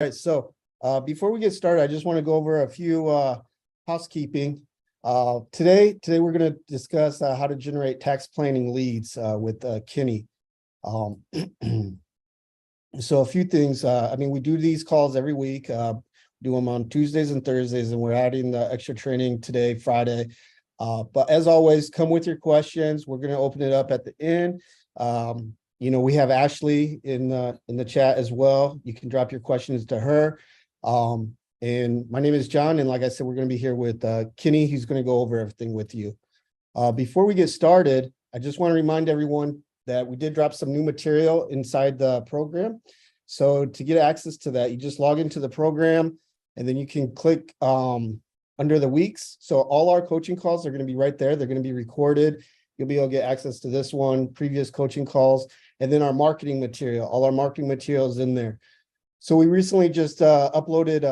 Right, so before we get started, I just want to go over a few housekeeping. Today we're going to discuss how to generate tax planning leads with Kenny. So a few things. I mean, we do these calls every week. Do them on Tuesdays and Thursdays, and we're adding the extra training today, Friday. But as always, come with your questions. We're going to open it up at the end. We have Ashley in the chat as well. You can drop your questions to her. And my name is John, and like I said, we're going to be here with Kenny. He's going to go over everything with you. Before we get started, I just want to remind everyone that we did drop some new material inside the program. So to get access to that, you just log into the program, and then you can click under the weeks. So all our coaching calls are going to be right there. They're going to be recorded. You'll be able to get access to this one, previous coaching calls, and then our marketing material. All our marketing materials in there. So we recently just uploaded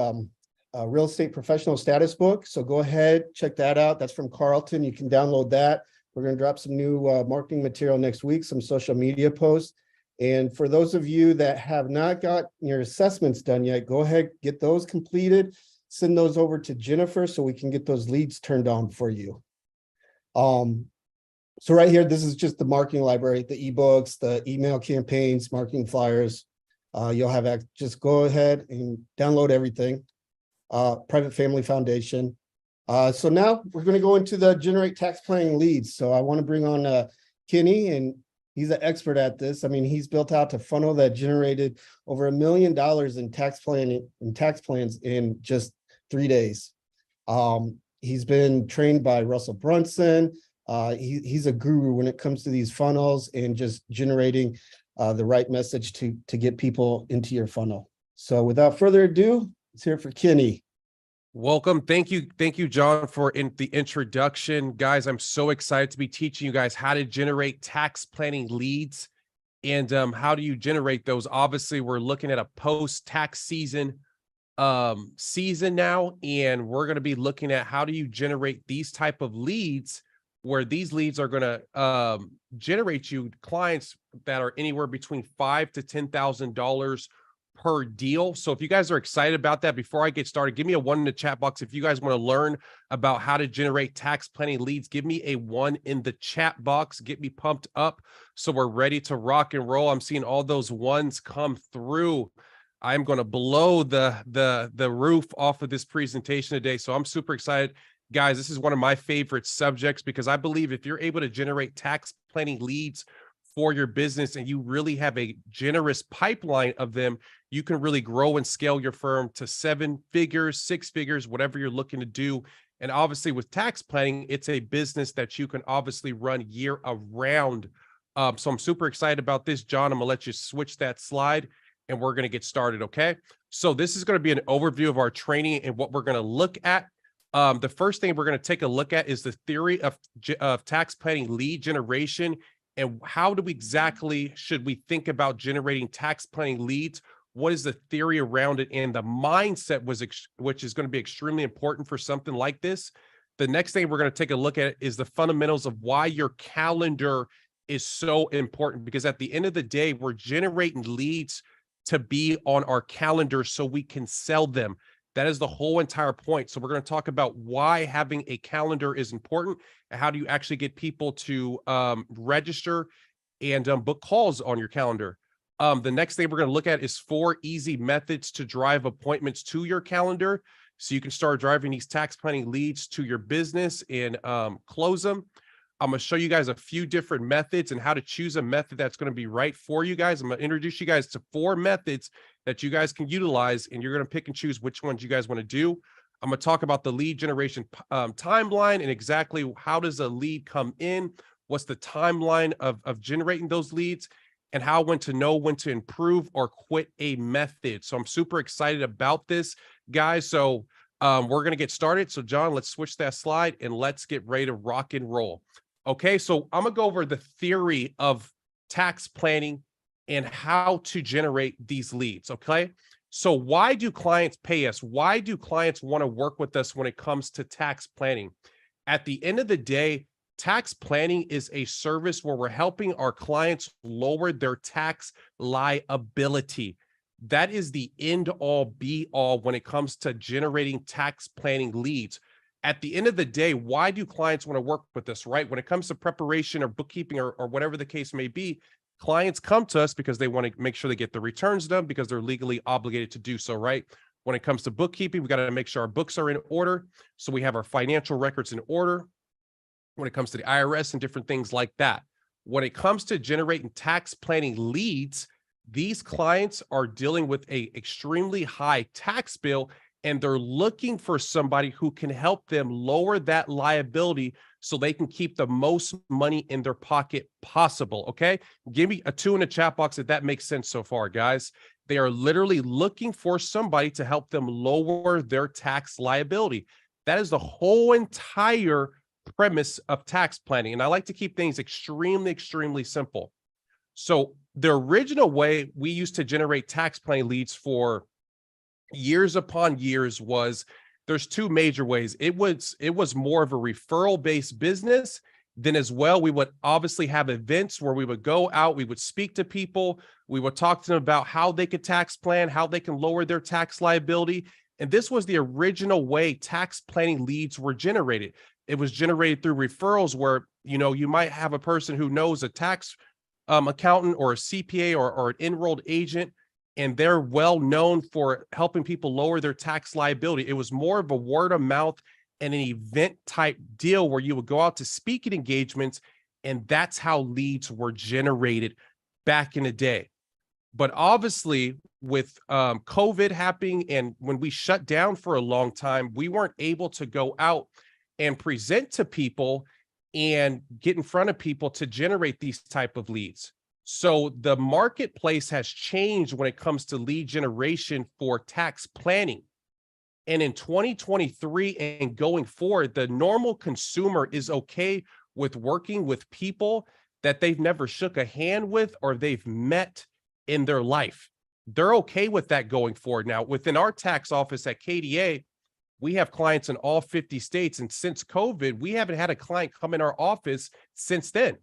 a real estate professional status book. So go ahead, check that out. That's from Carlton. You can download that. We're going to drop some new marketing material next week, some social media posts. And for those of you that have not got your assessments done yet, go ahead, get those completed. Send those over to Jennifer so we can get those leads turned on for you. So right here, this is just the marketing library, the ebooks, the email campaigns, marketing flyers. You'll have just go ahead and download everything. Private Family Foundation. So now we're going to go into the generate tax planning leads. So I want to bring on Kenny, and he's an expert at this. I mean, he's built out a funnel that generated over $1 million in tax planning and tax plans in just 3 days. He's been trained by Russell Brunson. He's a guru when it comes to these funnels and just generating the right message to get people into your funnel. So without further ado, let's hear it for Kenny. Welcome. Thank you, John, for the introduction. Guys, I'm so excited to be teaching you guys how to generate tax planning leads and how do you generate those. Obviously, we're looking at a post-tax season now, and we're going to be looking at how do you generate these type of leads, where these leads are going to generate you clients that are anywhere between $5,000 to $10,000 per deal. So if you guys are excited about that, before I get started, give me a 1 in the chat box. If you guys want to learn about how to generate tax planning leads, give me a 1 in the chat box. Get me pumped up so we're ready to rock and roll. I'm seeing all those ones come through. I'm going to blow the roof off of this presentation today. So I'm super excited. Guys, this is one of my favorite subjects because I believe if you're able to generate tax planning leads for your business and you really have a generous pipeline of them, you can really grow and scale your firm to 7 figures, 6 figures, whatever you're looking to do. And obviously with tax planning, it's a business that you can obviously run year around. So I'm super excited about this. John, I'm gonna let you switch that slide and we're gonna get started, okay? So this is gonna be an overview of our training and what we're gonna look at. The first thing we're going to take a look at is the theory of tax planning lead generation and how do we exactly should we think about generating tax planning leads? What is the theory around it and the mindset which is going to be extremely important for something like this. The next thing we're going to take a look at is the fundamentals of why your calendar is so important, because at the end of the day, we're generating leads to be on our calendar so we can sell them. That is the whole entire point. So we're going to talk about why having a calendar is important and how do you actually get people to register and book calls on your calendar. The next thing we're going to look at is 4 easy methods to drive appointments to your calendar so you can start driving these tax planning leads to your business and close them. I'm going to show you guys a few different methods and how to choose a method that's going to be right for you guys. I'm going to introduce you guys to 4 methods that you guys can utilize, and you're going to pick and choose which ones you guys want to do. I'm going to talk about the lead generation timeline and exactly how does a lead come in, what's the timeline of generating those leads, and when to know when to improve or quit a method. So I'm super excited about this, guys. So we're going to get started. So John, let's switch that slide and let's get ready to rock and roll. Okay, so I'm going to go over the theory of tax planning and how to generate these leads, okay? So why do clients pay us? Why do clients want to work with us when it comes to tax planning? At the end of the day, tax planning is a service where we're helping our clients lower their tax liability. That is the end all be all when it comes to generating tax planning leads. At the end of the day, why do clients want to work with us, right? When it comes to preparation or bookkeeping or whatever the case may be, clients come to us because they want to make sure they get the returns done because they're legally obligated to do so, right? When it comes to bookkeeping, we got to make sure our books are in order. So we have our financial records in order. When it comes to the IRS and different things like that. When it comes to generating tax planning leads, these clients are dealing with a extremely high tax bill, and they're looking for somebody who can help them lower that liability so they can keep the most money in their pocket possible. Okay. Give me a 2 in the chat box if that makes sense so far, guys. They are literally looking for somebody to help them lower their tax liability. That is the whole entire premise of tax planning. And I like to keep things extremely, extremely simple. So the original way we used to generate tax planning leads for years upon years was there's 2 major ways. It was more of a referral based business. Then as well, we would obviously have events where we would go out, we would speak to people, we would talk to them about how they could tax plan, how they can lower their tax liability. And this was the original way tax planning leads were generated. It was generated through referrals where, you might have a person who knows a tax accountant or a CPA or an enrolled agent, and they're well known for helping people lower their tax liability. It was more of a word of mouth and an event type deal where you would go out to speaking engagements, and that's how leads were generated back in the day. But obviously, with COVID happening and when we shut down for a long time, we weren't able to go out and present to people and get in front of people to generate these type of leads. So the marketplace has changed when it comes to lead generation for tax planning. And in 2023 and going forward, the normal consumer is okay with working with people that they've never shook a hand with or they've met in their life. They're okay with that going forward. Now, within our tax office at KDA, we have clients in all 50 states. And since COVID, we haven't had a client come in our office since then.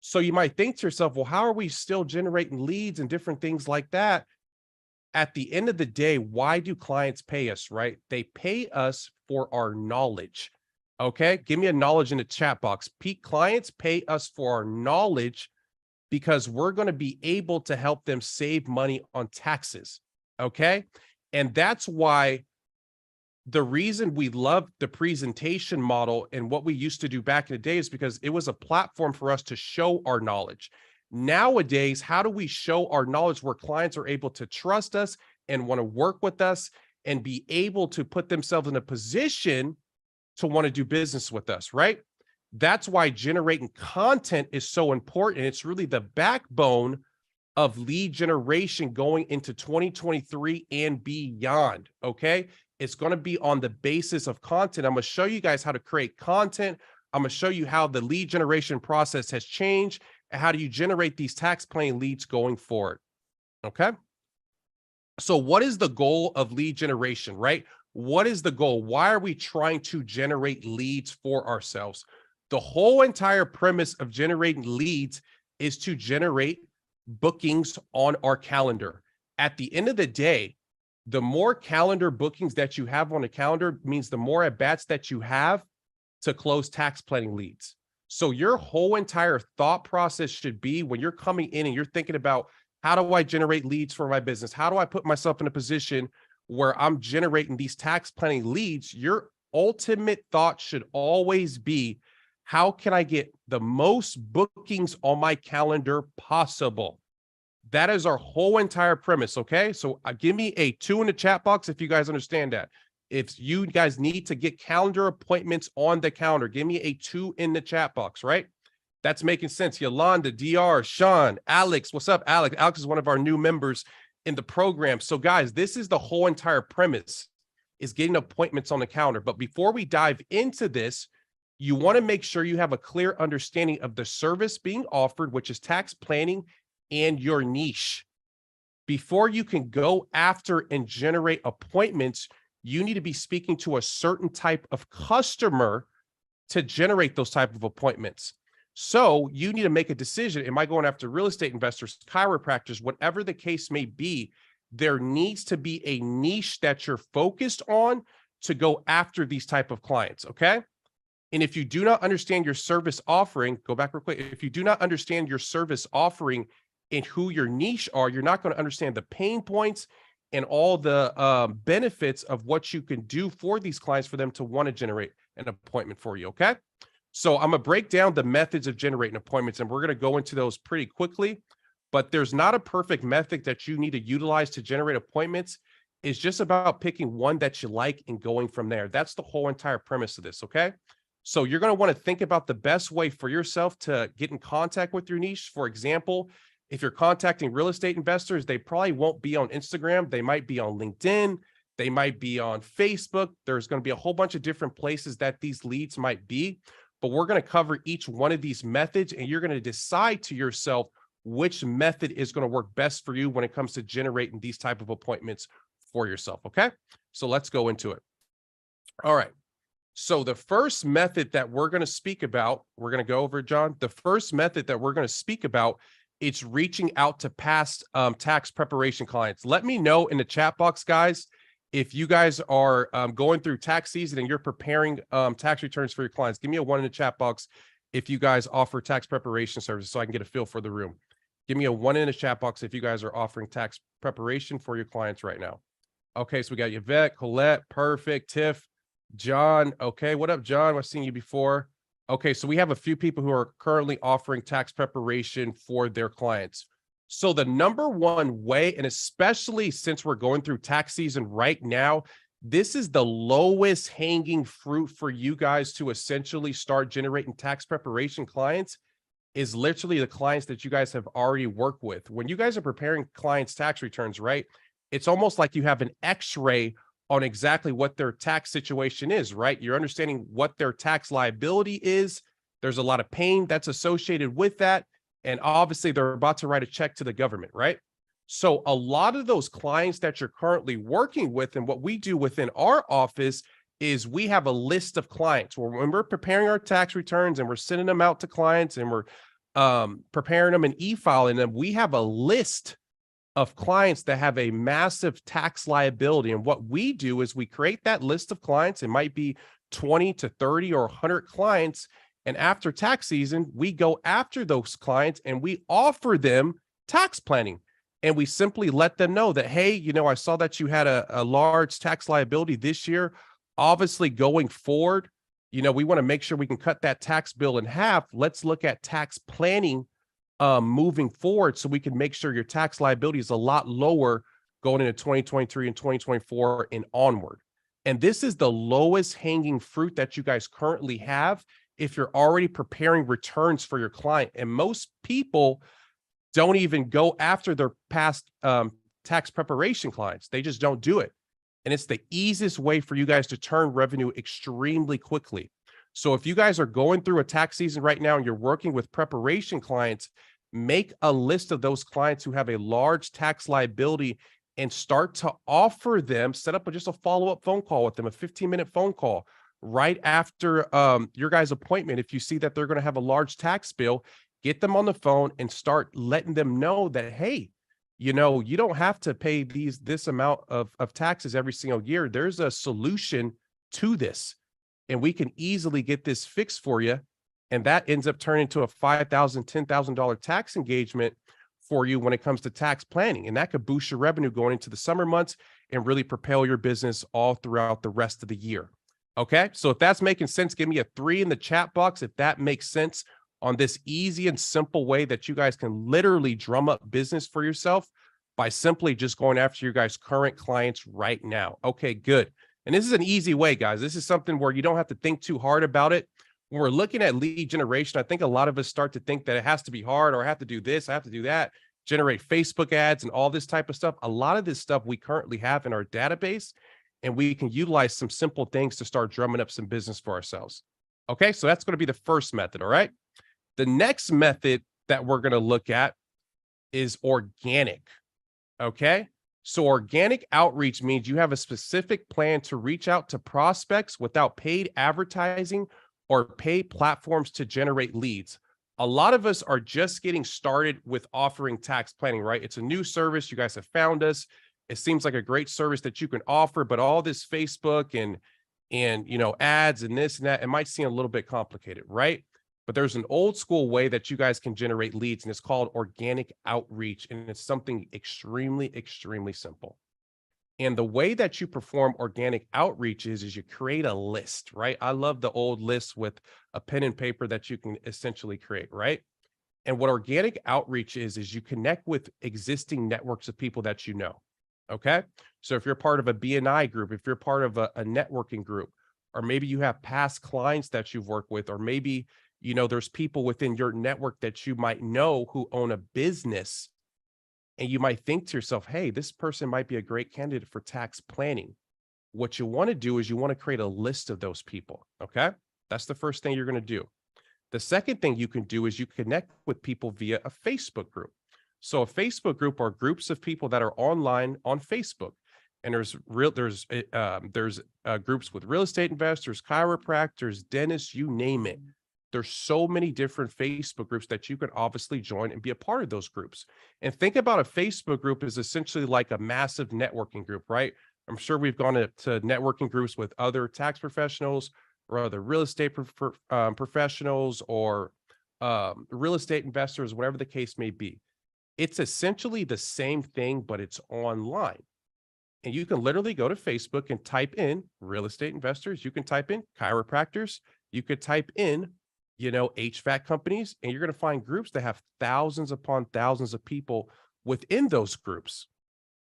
So you might think to yourself, well, how are we still generating leads and different things like that? At the end of the day, why do clients pay us, right? They pay us for our knowledge. Okay. Give me a knowledge in the chat box. Peak clients pay us for our knowledge because we're going to be able to help them save money on taxes. Okay. And that's why the reason we love the presentation model and what we used to do back in the day is because it was a platform for us to show our knowledge. Nowadays, how do we show our knowledge where clients are able to trust us and want to work with us and be able to put themselves in a position to want to do business with us, right? That's why generating content is so important. It's really the backbone of lead generation going into 2023 and beyond, okay? It's going to be on the basis of content. I'm going to show you guys how to create content. I'm going to show you how the lead generation process has changed and how do you generate these tax planning leads going forward, okay? So what is the goal of lead generation, right? What is the goal? Why are we trying to generate leads for ourselves? The whole entire premise of generating leads is to generate bookings on our calendar. At the end of the day, the more calendar bookings that you have on a calendar means the more at-bats that you have to close tax planning leads. So your whole entire thought process should be when you're coming in and you're thinking about, how do I generate leads for my business? How do I put myself in a position where I'm generating these tax planning leads? Your ultimate thought should always be, how can I get the most bookings on my calendar possible? That is our whole entire premise, okay? So give me a 2 in the chat box if you guys understand that. If you guys need to get calendar appointments on the calendar, give me a 2 in the chat box, right? That's making sense. Yolanda, DR, Sean, Alex. What's up, Alex? Alex is one of our new members in the program. So guys, this is the whole entire premise, is getting appointments on the calendar. But before we dive into this, you want to make sure you have a clear understanding of the service being offered, which is tax planning, and your niche. Before you can go after and generate appointments, you need to be speaking to a certain type of customer to generate those type of appointments. So you need to make a decision. Am I going after real estate investors, chiropractors, whatever the case may be? there needs to be a niche that you're focused on to go after these type of clients, okay? And if you do not understand your service offering, go back real quick. If you do not understand your service offering and who your niche are, you're not going to understand the pain points and all the benefits of what you can do for these clients for them to want to generate an appointment for you, okay? So I'm going to break down the methods of generating appointments, and we're going to go into those pretty quickly. But there's not a perfect method that you need to utilize to generate appointments. It's just about picking one that you like and going from there. That's the whole entire premise of this, okay? So you're going to want to think about the best way for yourself to get in contact with your niche. For example, if you're contacting real estate investors, they probably won't be on Instagram. They might be on LinkedIn. They might be on Facebook. There's going to be a whole bunch of different places that these leads might be. But we're going to cover each one of these methods, and you're going to decide to yourself which method is going to work best for you when it comes to generating these type of appointments for yourself. Okay, so let's go into it. All right. So the first method that we're going to speak about, we're going to go over, John. The first method that we're going to speak about, it's reaching out to past tax preparation clients. Let me know in the chat box, guys, if you guys are going through tax season and you're preparing tax returns for your clients. Give me a 1 in the chat box if you guys offer tax preparation services so I can get a feel for the room. Give me a 1 in the chat box if you guys are offering tax preparation for your clients right now. Okay, so we got Yvette, Colette, perfect, Tiff, John. Okay, what up, John? I've seen you before. Okay, so we have a few people who are currently offering tax preparation for their clients. So the number one way, and especially since we're going through tax season right now, this is the lowest hanging fruit for you guys to essentially start generating tax preparation clients, is literally the clients that you guys have already worked with. When you guys are preparing clients' tax returns, right? It's almost like you have an X-ray on exactly what their tax situation is, right? You're understanding what their tax liability is. There's a lot of pain that's associated with that. And obviously they're about to write a check to the government, right? So a lot of those clients that you're currently working with, and what we do within our office is we have a list of clients where when we're preparing our tax returns and we're sending them out to clients and we're preparing them and e-filing them, we have a list of clients that have a massive tax liability. And what we do is we create that list of clients. It might be 20 to 30 or 100 clients. And after tax season, we go after those clients and we offer them tax planning. And we simply let them know that, hey, you know, I saw that you had a large tax liability this year. Obviously, going forward, you know, we want to make sure we can cut that tax bill in half. Let's look at tax planning moving forward so we can make sure your tax liability is a lot lower going into 2023 and 2024 and onward. And this is the lowest hanging fruit that you guys currently have if you're already preparing returns for your client. And most people don't even go after their past tax preparation clients. They just don't do it. And it's the easiest way for you guys to turn revenue extremely quickly. So if you guys are going through a tax season right now and you're working with preparation clients, make a list of those clients who have a large tax liability and start to offer them, set up just a follow-up phone call with them, a 15-minute phone call right after your guys' appointment. If you see that they're going to have a large tax bill, get them on the phone and start letting them know that, hey, you know, you don't have to pay this amount of taxes every single year. There's a solution to this, and we can easily get this fixed for you. And that ends up turning into a $5,000, $10,000 tax engagement for you when it comes to tax planning. And that could boost your revenue going into the summer months and really propel your business all throughout the rest of the year. Okay, so if that's making sense, give me a 3 in the chat box if that makes sense on this easy and simple way that you guys can literally drum up business for yourself by simply just going after your guys' current clients right now. Okay, good. And this is an easy way, guys. This is something where you don't have to think too hard about it. When we're looking at lead generation, I think a lot of us start to think that it has to be hard, or I have to do this, I have to do that, generate Facebook ads and all this type of stuff. A lot of this stuff we currently have in our database, and we can utilize some simple things to start drumming up some business for ourselves. Okay, so that's going to be the first method, all right? The next method that we're going to look at is organic, okay? So organic outreach means you have a specific plan to reach out to prospects without paid advertising or paid platforms to generate leads. A lot of us are just getting started with offering tax planning, right? It's a new service. You guys have found us. it seems like a great service that you can offer, but all this Facebook and ads and this and that, it might seem a little bit complicated, right? But there's an old school way that you guys can generate leads, and it's called organic outreach, and it's something extremely, extremely simple. And the way that you perform organic outreach is you create a list, right? I love the old list with a pen and paper that you can essentially create, right? And what organic outreach is you connect with existing networks of people that you know. Okay. So if you're part of a BNI group, if you're part of a networking group, or maybe you have past clients that you've worked with, or maybe, there's people within your network that you might know who own a business. And you might think to yourself, hey, this person might be a great candidate for tax planning. What you want to do is you want to create a list of those people. Okay. That's the first thing you're going to do. The second thing you can do is you connect with people via a Facebook group. So a Facebook group are groups of people that are online on Facebook. And there's groups with real estate investors, chiropractors, dentists, you name it. There's so many different Facebook groups that you can obviously join and be a part of those groups. And think about a Facebook group as essentially like a massive networking group, right? I'm sure we've gone to networking groups with other tax professionals or other real estate professionals or real estate investors, whatever the case may be. It's essentially the same thing, but it's online. And you can literally go to Facebook and type in real estate investors. You can type in chiropractors. You could type in, HVAC companies, and you're going to find groups that have thousands upon thousands of people within those groups.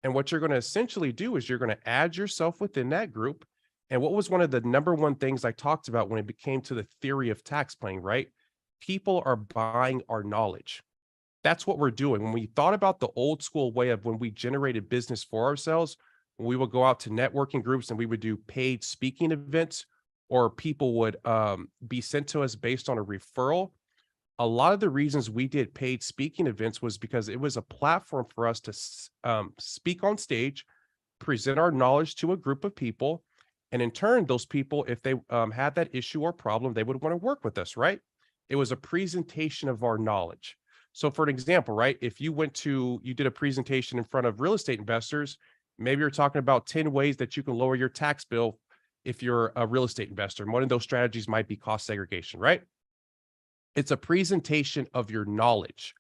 And what you're going to essentially do is you're going to add yourself within that group. And what was one of the number one things I talked about when it became to the theory of tax planning, right? People are buying our knowledge. That's what we're doing. When we thought about the old school way of when we generated business for ourselves, we would go out to networking groups and we would do paid speaking events, or people would be sent to us based on a referral. A lot of the reasons we did paid speaking events was because it was a platform for us to speak on stage, present our knowledge to a group of people. And in turn, those people, if they had that issue or problem, they would want to work with us, right? It was a presentation of our knowledge. So for an example, right, if you did a presentation in front of real estate investors, maybe you're talking about 10 ways that you can lower your tax bill if you're a real estate investor. And one of those strategies might be cost segregation, right? It's a presentation of your knowledge.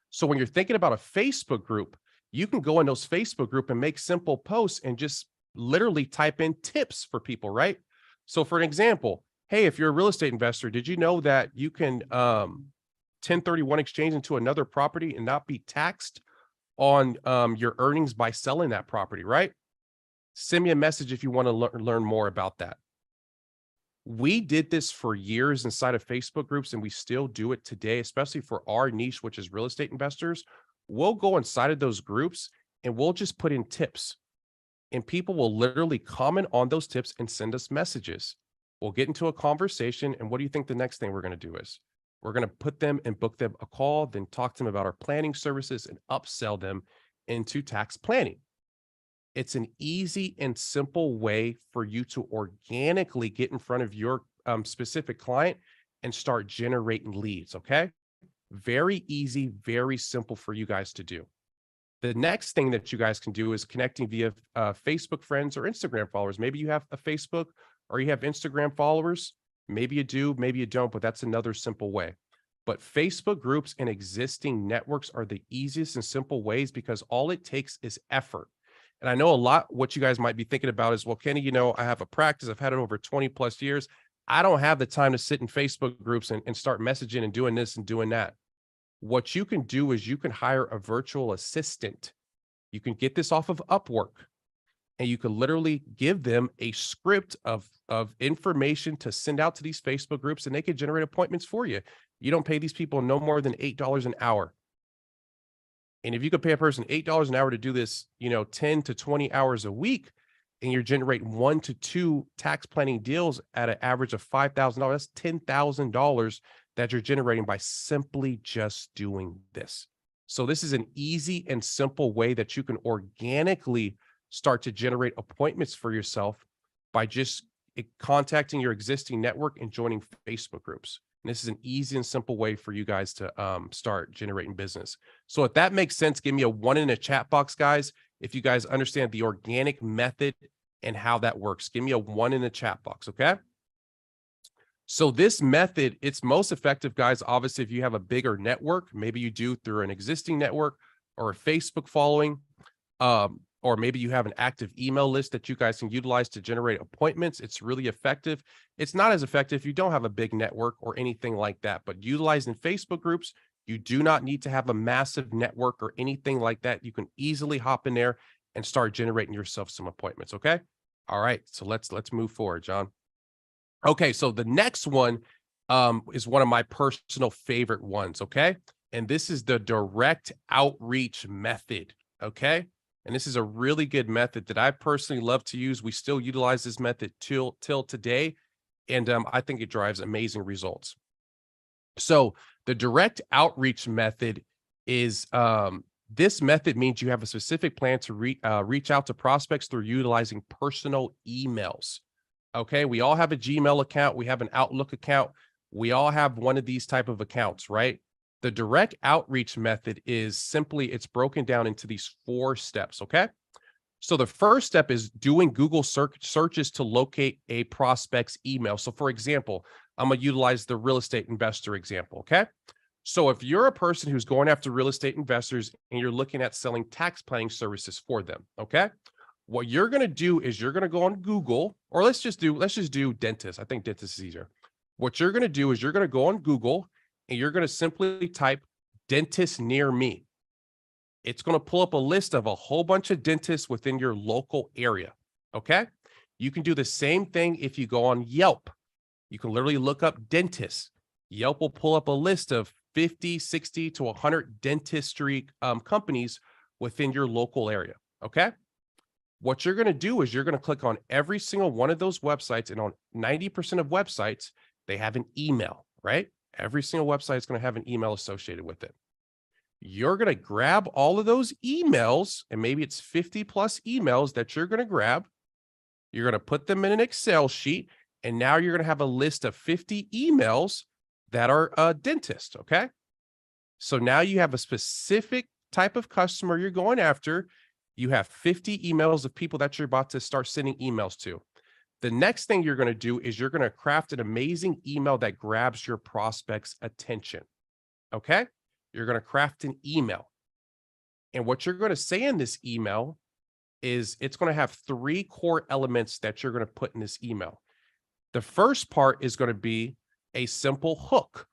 So when you're thinking about a Facebook group, you can go in those Facebook group and make simple posts and just literally type in tips for people, right? So for an example, hey, if you're a real estate investor, did you know that you can 1031 exchange into another property and not be taxed on your earnings by selling that property, right? Send me a message if you want to learn more about that. We did this for years inside of Facebook groups, and we still do it today, especially for our niche, which is real estate investors. We'll go inside of those groups and we'll just put in tips, and people will literally comment on those tips and send us messages. We'll get into a conversation. And what do you think the next thing we're going to do is? We're going to put them and book them a call, then talk to them about our planning services and upsell them into tax planning. It's an easy and simple way for you to organically get in front of your specific client and start generating leads. Okay. Very easy, very simple for you guys to do. The next thing that you guys can do is connecting via Facebook friends or Instagram followers. Maybe you have a Facebook or you have Instagram followers. Maybe you do, maybe you don't, but that's another simple way. But Facebook groups and existing networks are the easiest and simple ways because all it takes is effort. And I know a lot what you guys might be thinking about is, well, Kenny, I have a practice. I've had it over 20 plus years. I don't have the time to sit in Facebook groups and start messaging and doing this and doing that. What you can do is you can hire a virtual assistant. You can get this off of Upwork, and you can literally give them a script of information to send out to these Facebook groups, and they can generate appointments for you. You don't pay these people no more than $8 an hour. And if you could pay a person $8 an hour to do this, 10 to 20 hours a week, and you're generating 1 to 2 tax planning deals at an average of $5,000, that's $10,000 that you're generating by simply just doing this. So this is an easy and simple way that you can organically start to generate appointments for yourself by just contacting your existing network and joining Facebook groups. And this is an easy and simple way for you guys to start generating business. So if that makes sense, give me a 1 in the chat box, guys. if you guys understand the organic method and how that works. Give me a 1 in the chat box, okay? So this method, it's most effective, guys, obviously, if you have a bigger network. Maybe you do through an existing network or a Facebook following, or maybe you have an active email list that you guys can utilize to generate appointments. It's really effective. It's not as effective if you don't have a big network or anything like that, but utilizing Facebook groups, you do not need to have a massive network or anything like that. You can easily hop in there and start generating yourself some appointments, okay? All right, so let's move forward, John. Okay, so the next one is one of my personal favorite ones, okay? And this is the direct outreach method, okay? And this is a really good method that I personally love to use. We still utilize this method till today, and I think it drives amazing results. So the direct outreach method is this method means you have a specific plan to reach out to prospects through utilizing personal emails. Okay, we all have a Gmail account, we have an Outlook account, we all have one of these type of accounts, right? The direct outreach method is simply, it's broken down into these 4 steps, okay? So the first step is doing Google searches to locate a prospect's email. So for example, I'm gonna utilize the real estate investor example, okay? So if you're a person who's going after real estate investors and you're looking at selling tax planning services for them, okay? What you're going to do is you're going to go on Google, or let's just do dentist. I think dentist is easier. What you're going to do is you're going to go on Google and you're going to simply type dentist near me. It's going to pull up a list of a whole bunch of dentists within your local area. Okay. You can do the same thing if you go on Yelp. You can literally look up dentists. Yelp will pull up a list of 50, 60 to 100 dentistry companies within your local area. Okay. What you're going to do is you're going to click on every single one of those websites, and on 90% of websites, they have an email, right? Every single website is going to have an email associated with it. You're going to grab all of those emails, and maybe it's 50 plus emails that you're going to grab. You're going to put them in an Excel sheet, and now you're going to have a list of 50 emails that are a dentist, okay? So now you have a specific type of customer you're going after. You have 50 emails of people that you're about to start sending emails to. The next thing you're going to do is you're going to craft an amazing email that grabs your prospect's attention. Okay? You're going to craft an email. And what you're going to say in this email is it's going to have 3 core elements that you're going to put in this email. The first part is going to be a simple hook.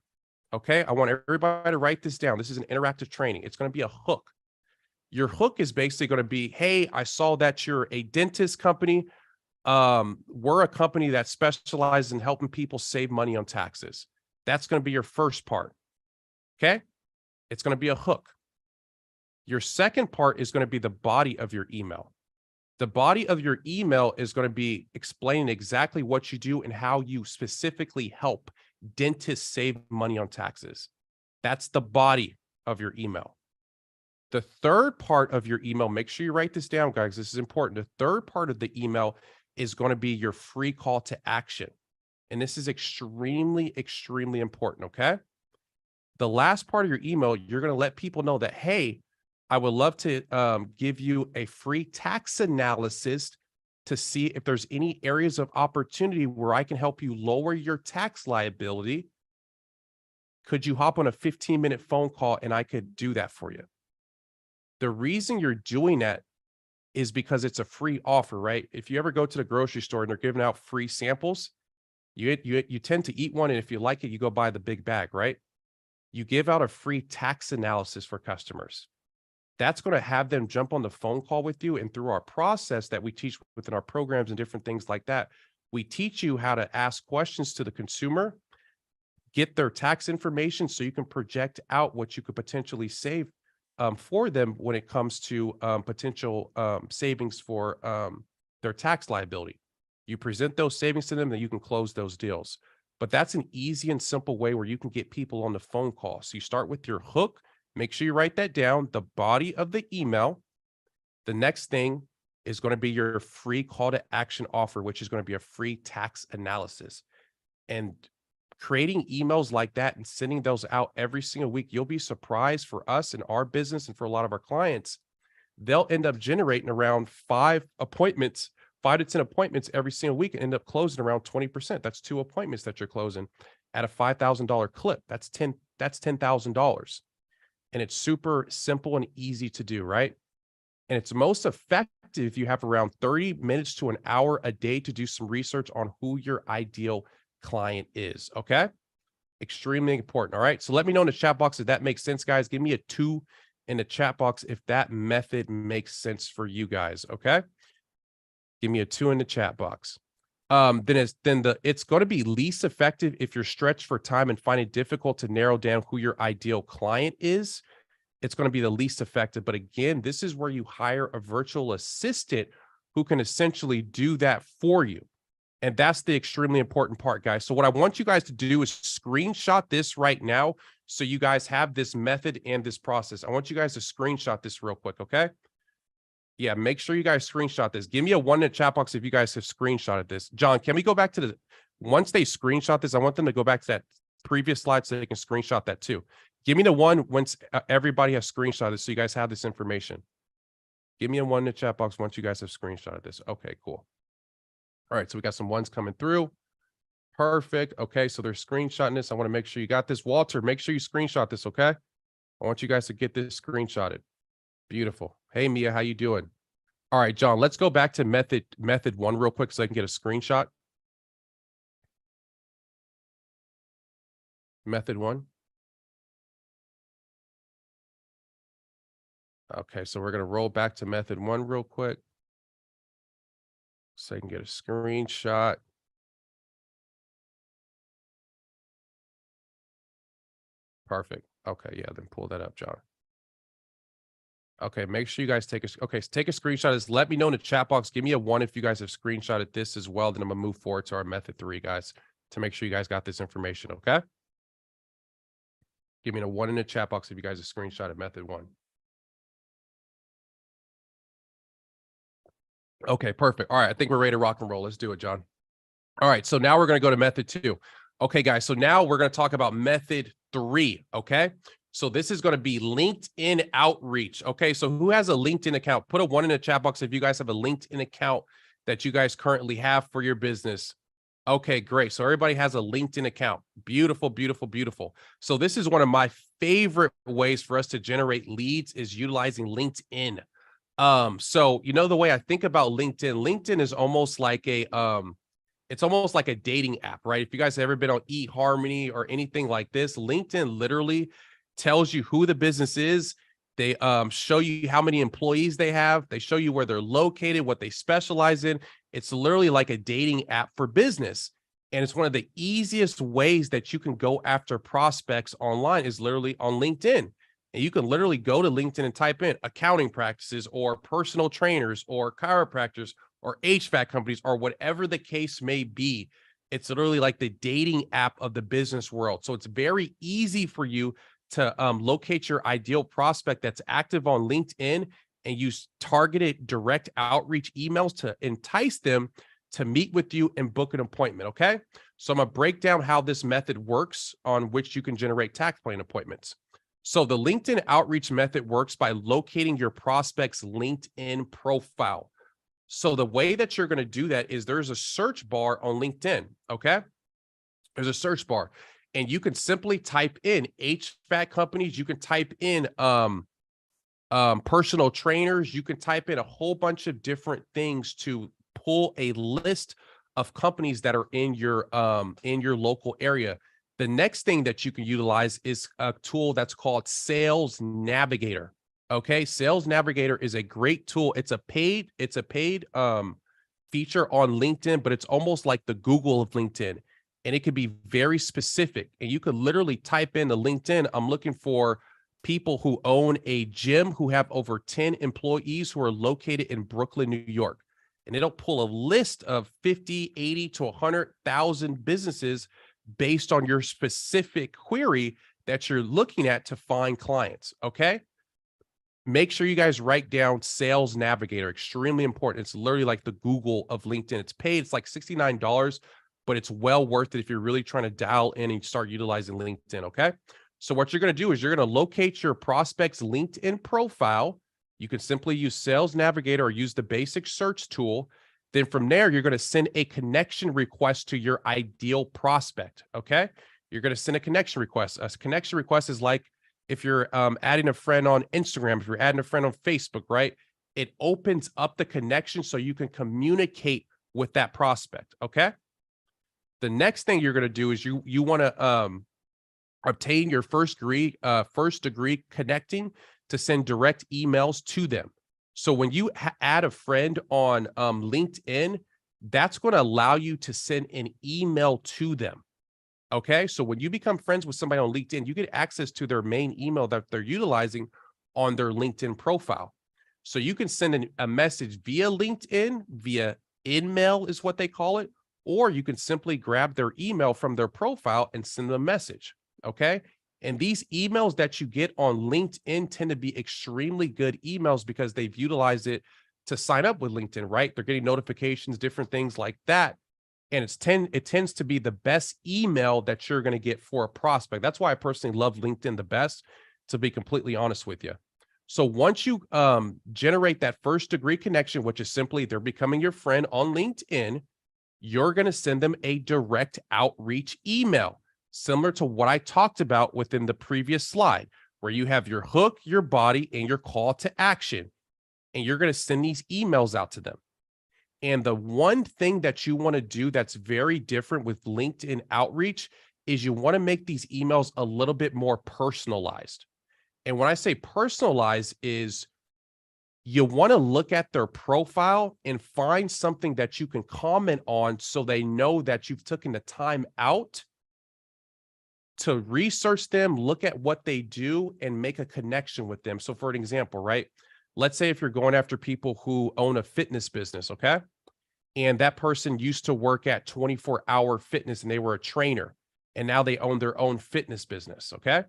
Okay? I want everybody to write this down. This is an interactive training. It's going to be a hook. Your hook is basically going to be, hey, I saw that you're a dentist company. We're a company that specializes in helping people save money on taxes. That's going to be your first part. Okay. It's going to be a hook. Your second part is going to be the body of your email. The body of your email is going to be explaining exactly what you do and how you specifically help dentists save money on taxes. That's the body of your email. The third part of your email, make sure you write this down, guys. This is important. The third part of the email is going to be your free call to action. And this is extremely, extremely important, okay? The last part of your email, you're going to let people know that, hey, I would love to give you a free tax analysis to see if there's any areas of opportunity where I can help you lower your tax liability. Could you hop on a 15-minute phone call and I could do that for you? The reason you're doing that is because it's a free offer, right? If you ever go to the grocery store and they're giving out free samples, you tend to eat one, and if you like it, you go buy the big bag, right? You give out a free tax analysis for customers. That's going to have them jump on the phone call with you, and through our process that we teach within our programs and different things like that, we teach you how to ask questions to the consumer, get their tax information so you can project out what you could potentially save for them when it comes to potential savings for their tax liability. You present those savings to them, then you can close those deals. But that's an easy and simple way where you can get people on the phone call. So you start with your hook. Make sure you write that down, the body of the email. The next thing is going to be your free call to action offer, which is going to be a free tax analysis. And creating emails like that and sending those out every single week, you'll be surprised for us in our business and for a lot of our clients they'll end up generating around 5 to 10 appointments every single week and end up closing around 20%. That's 2 appointments that you're closing at a $5,000 clip. That's $10,000. And it's super simple and easy to do, right? And it's most effective if you have around 30 minutes to an hour a day to do some research on who your ideal client is. Okay. Extremely important. All right. So let me know in the chat box if that makes sense, guys. Give me a 2 in the chat box if that method makes sense for you guys. Okay. Give me a 2 in the chat box. It's going to be least effective if you're stretched for time and find it difficult to narrow down who your ideal client is. It's going to be the least effective. But again, this is where you hire a virtual assistant who can essentially do that for you. And that's the extremely important part, guys. So what I want you guys to do is screenshot this right now. So you guys have this method and this process. I want you guys to screenshot this real quick. Okay. Yeah. Make sure you guys screenshot this. Give me a 1 in the chat box if you guys have screenshotted this. John, can we go back to once they screenshot this, I want them to go back to that previous slide so they can screenshot that too. Give me the 1 once everybody has screenshotted so you guys have this information. Give me a 1 in the chat box once you guys have screenshotted this. Okay, cool. All right, so we got some 1s coming through. Perfect. Okay, so they're screenshotting this. I want to make sure you got this. Walter, make sure you screenshot this, okay? I want you guys to get this screenshotted. Beautiful. Hey, Mia, how you doing? All right, John, let's go back to method 1 real quick so I can get a screenshot. Method 1. Okay, so we're going to roll back to method 1 real quick so I can get a screenshot. Perfect. Okay, yeah, then pull that up, John. Okay, make sure you guys take a screenshot of this. Let me know in the chat box. Give me a 1 if you guys have screenshotted this as well. Then I'm gonna move forward to our method 3, guys, to make sure you guys got this information. Okay. Give me a 1 in the chat box if you guys have screenshotted method 1. Okay, perfect. All right, I think we're ready to rock and roll. Let's do it, John. All right, so now we're gonna go to method 2. Okay, guys. So now we're gonna talk about method 3. Okay. So this is going to be LinkedIn outreach. Okay. So who has a LinkedIn account? Put a 1 in the chat box if you guys have a LinkedIn account that you guys currently have for your business. Okay, great. So everybody has a LinkedIn account. Beautiful, beautiful, beautiful. So this is one of my favorite ways for us to generate leads is utilizing LinkedIn. So you know, the way I think about LinkedIn is almost like it's almost like a dating app, right? If you guys have ever been on eHarmony or anything like this, LinkedIn literally tells you who the business is. They show you how many employees they have. They show you where they're located, what they specialize in. It's literally like a dating app for business. And it's one of the easiest ways that you can go after prospects online is literally on LinkedIn. And you can literally go to LinkedIn and type in accounting practices or personal trainers or chiropractors or HVAC companies or whatever the case may be. It's literally like the dating app of the business world. So it's very easy for you to locate your ideal prospect that's active on LinkedIn and use targeted direct outreach emails to entice them to meet with you and book an appointment. Okay. So I'm going to break down how this method works on which you can generate tax plan appointments. So the LinkedIn outreach method works by locating your prospect's LinkedIn profile. So the way that you're going to do that is there's a search bar on LinkedIn. Okay. There's a search bar. And you can simply type in HVAC companies. You can type in personal trainers. You can type in a whole bunch of different things to pull a list of companies that are in your local area. The next thing that you can utilize is a tool that's called Sales Navigator. Okay, Sales Navigator is a great tool. It's a paid feature on LinkedIn, but it's almost like the Google of LinkedIn. And it could be very specific. And you could literally type in the LinkedIn, I'm looking for people who own a gym who have over 10 employees who are located in Brooklyn, New York. And it'll pull a list of 50, 80 to 100,000 businesses based on your specific query that you're looking at to find clients. Okay. Make sure you guys write down Sales Navigator. Extremely important. It's literally like the Google of LinkedIn. It's paid. It's like $69. But it's well worth it if you're really trying to dial in and start utilizing LinkedIn, okay? So what you're going to do is you're going to locate your prospect's LinkedIn profile. You can simply use Sales Navigator or use the basic search tool. Then from there, you're going to send a connection request to your ideal prospect. Okay. You're going to send a connection request. A connection request is like if you're adding a friend on Instagram, if you're adding a friend on Facebook, right? It opens up the connection so you can communicate with that prospect. Okay. The next thing you're going to do is you want to obtain your first degree connecting to send direct emails to them. So when you add a friend on LinkedIn, that's going to allow you to send an email to them. Okay. So when you become friends with somebody on LinkedIn, you get access to their main email that they're utilizing on their LinkedIn profile. So you can send a message via LinkedIn, via InMail is what they call it, or you can simply grab their email from their profile and send them a message. Okay. And these emails that you get on LinkedIn tend to be extremely good emails because they've utilized it to sign up with LinkedIn, right? They're getting notifications, different things like that. And it tends to be the best email that you're going to get for a prospect. That's why I personally love LinkedIn the best, to be completely honest with you. So once you generate that first degree connection, which is simply they're becoming your friend on LinkedIn, you're going to send them a direct outreach email, similar to what I talked about within the previous slide, where you have your hook, your body, and your call to action. And you're going to send these emails out to them. And the one thing that you want to do that's very different with LinkedIn outreach is you want to make these emails a little bit more personalized. And when I say personalized is you want to look at their profile and find something that you can comment on so they know that you've taken the time out to research them, look at what they do, and make a connection with them. So for an example, right? Let's say if you're going after people who own a fitness business, okay? And that person used to work at 24-hour fitness and they were a trainer, and now they own their own fitness business, okay?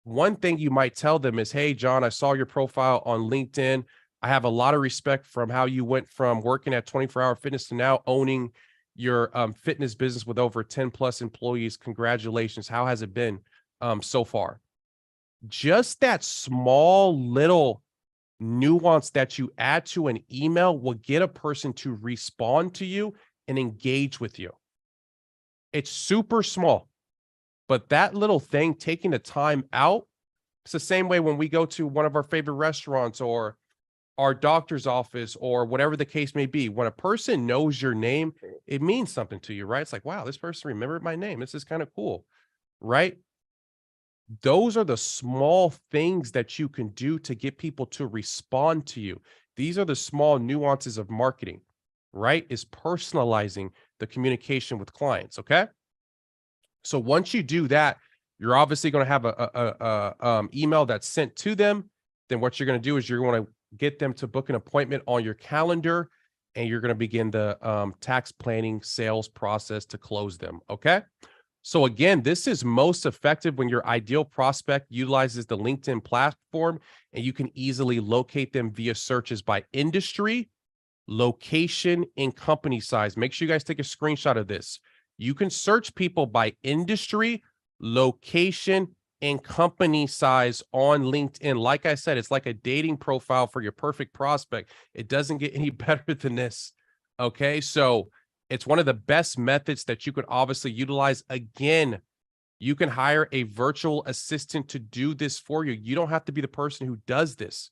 One thing you might tell them is, hey, John, I saw your profile on LinkedIn. I have a lot of respect from how you went from working at 24-hour fitness to now owning your fitness business with over 10 plus employees. Congratulations. How has it been so far? Just that small little nuance that you add to an email will get a person to respond to you and engage with you. It's super small, but that little thing, taking the time out, it's the same way when we go to one of our favorite restaurants or our doctor's office or whatever the case may be. When a person knows your name, it means something to you, right? It's like, wow, this person remembered my name. This is kind of cool, right? Those are the small things that you can do to get people to respond to you. These are the small nuances of marketing, right? Is personalizing the communication with clients, okay? So once you do that, you're obviously going to have a email that's sent to them. Then what you're going to do is you're going to get them to book an appointment on your calendar, and you're going to begin the tax planning sales process to close them, okay? So again, this is most effective when your ideal prospect utilizes the LinkedIn platform, and you can easily locate them via searches by industry, location, and company size. Make sure you guys take a screenshot of this. You can search people by industry, location, and company size on LinkedIn. Like I said, it's like a dating profile for your perfect prospect. It doesn't get any better than this. Okay, so it's one of the best methods that you could obviously utilize. Again, you can hire a virtual assistant to do this for you. You don't have to be the person who does this,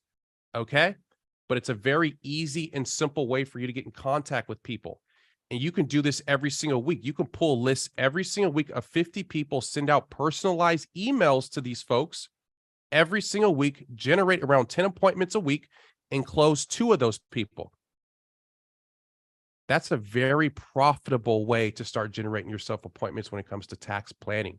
okay? But it's a very easy and simple way for you to get in contact with people. And you can do this every single week. You can pull lists every single week of 50 people, send out personalized emails to these folks every single week, generate around 10 appointments a week, and close 2 of those people. That's a very profitable way to start generating yourself appointments when it comes to tax planning.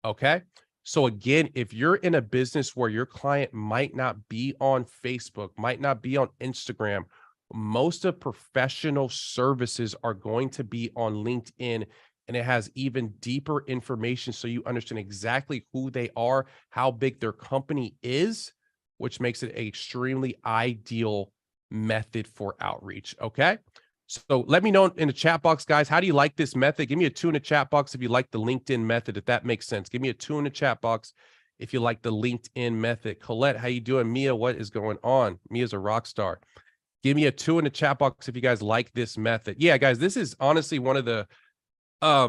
Okay. So again, if you're in a business where your client might not be on Facebook, might not be on Instagram, most of professional services are going to be on LinkedIn, and it has even deeper information so you understand exactly who they are, how big their company is, which makes it an extremely ideal method for outreach. Okay. So let me know in the chat box, guys, how do you like this method? Give me a 2 in the chat box if you like the LinkedIn method, if that makes sense. Give me a 2 in the chat box if you like the LinkedIn method. Colette, how you doing? Mia, what is going on? Mia's a rock star. Give me a 2 in the chat box if you guys like this method. Yeah, guys, this is honestly one of the, I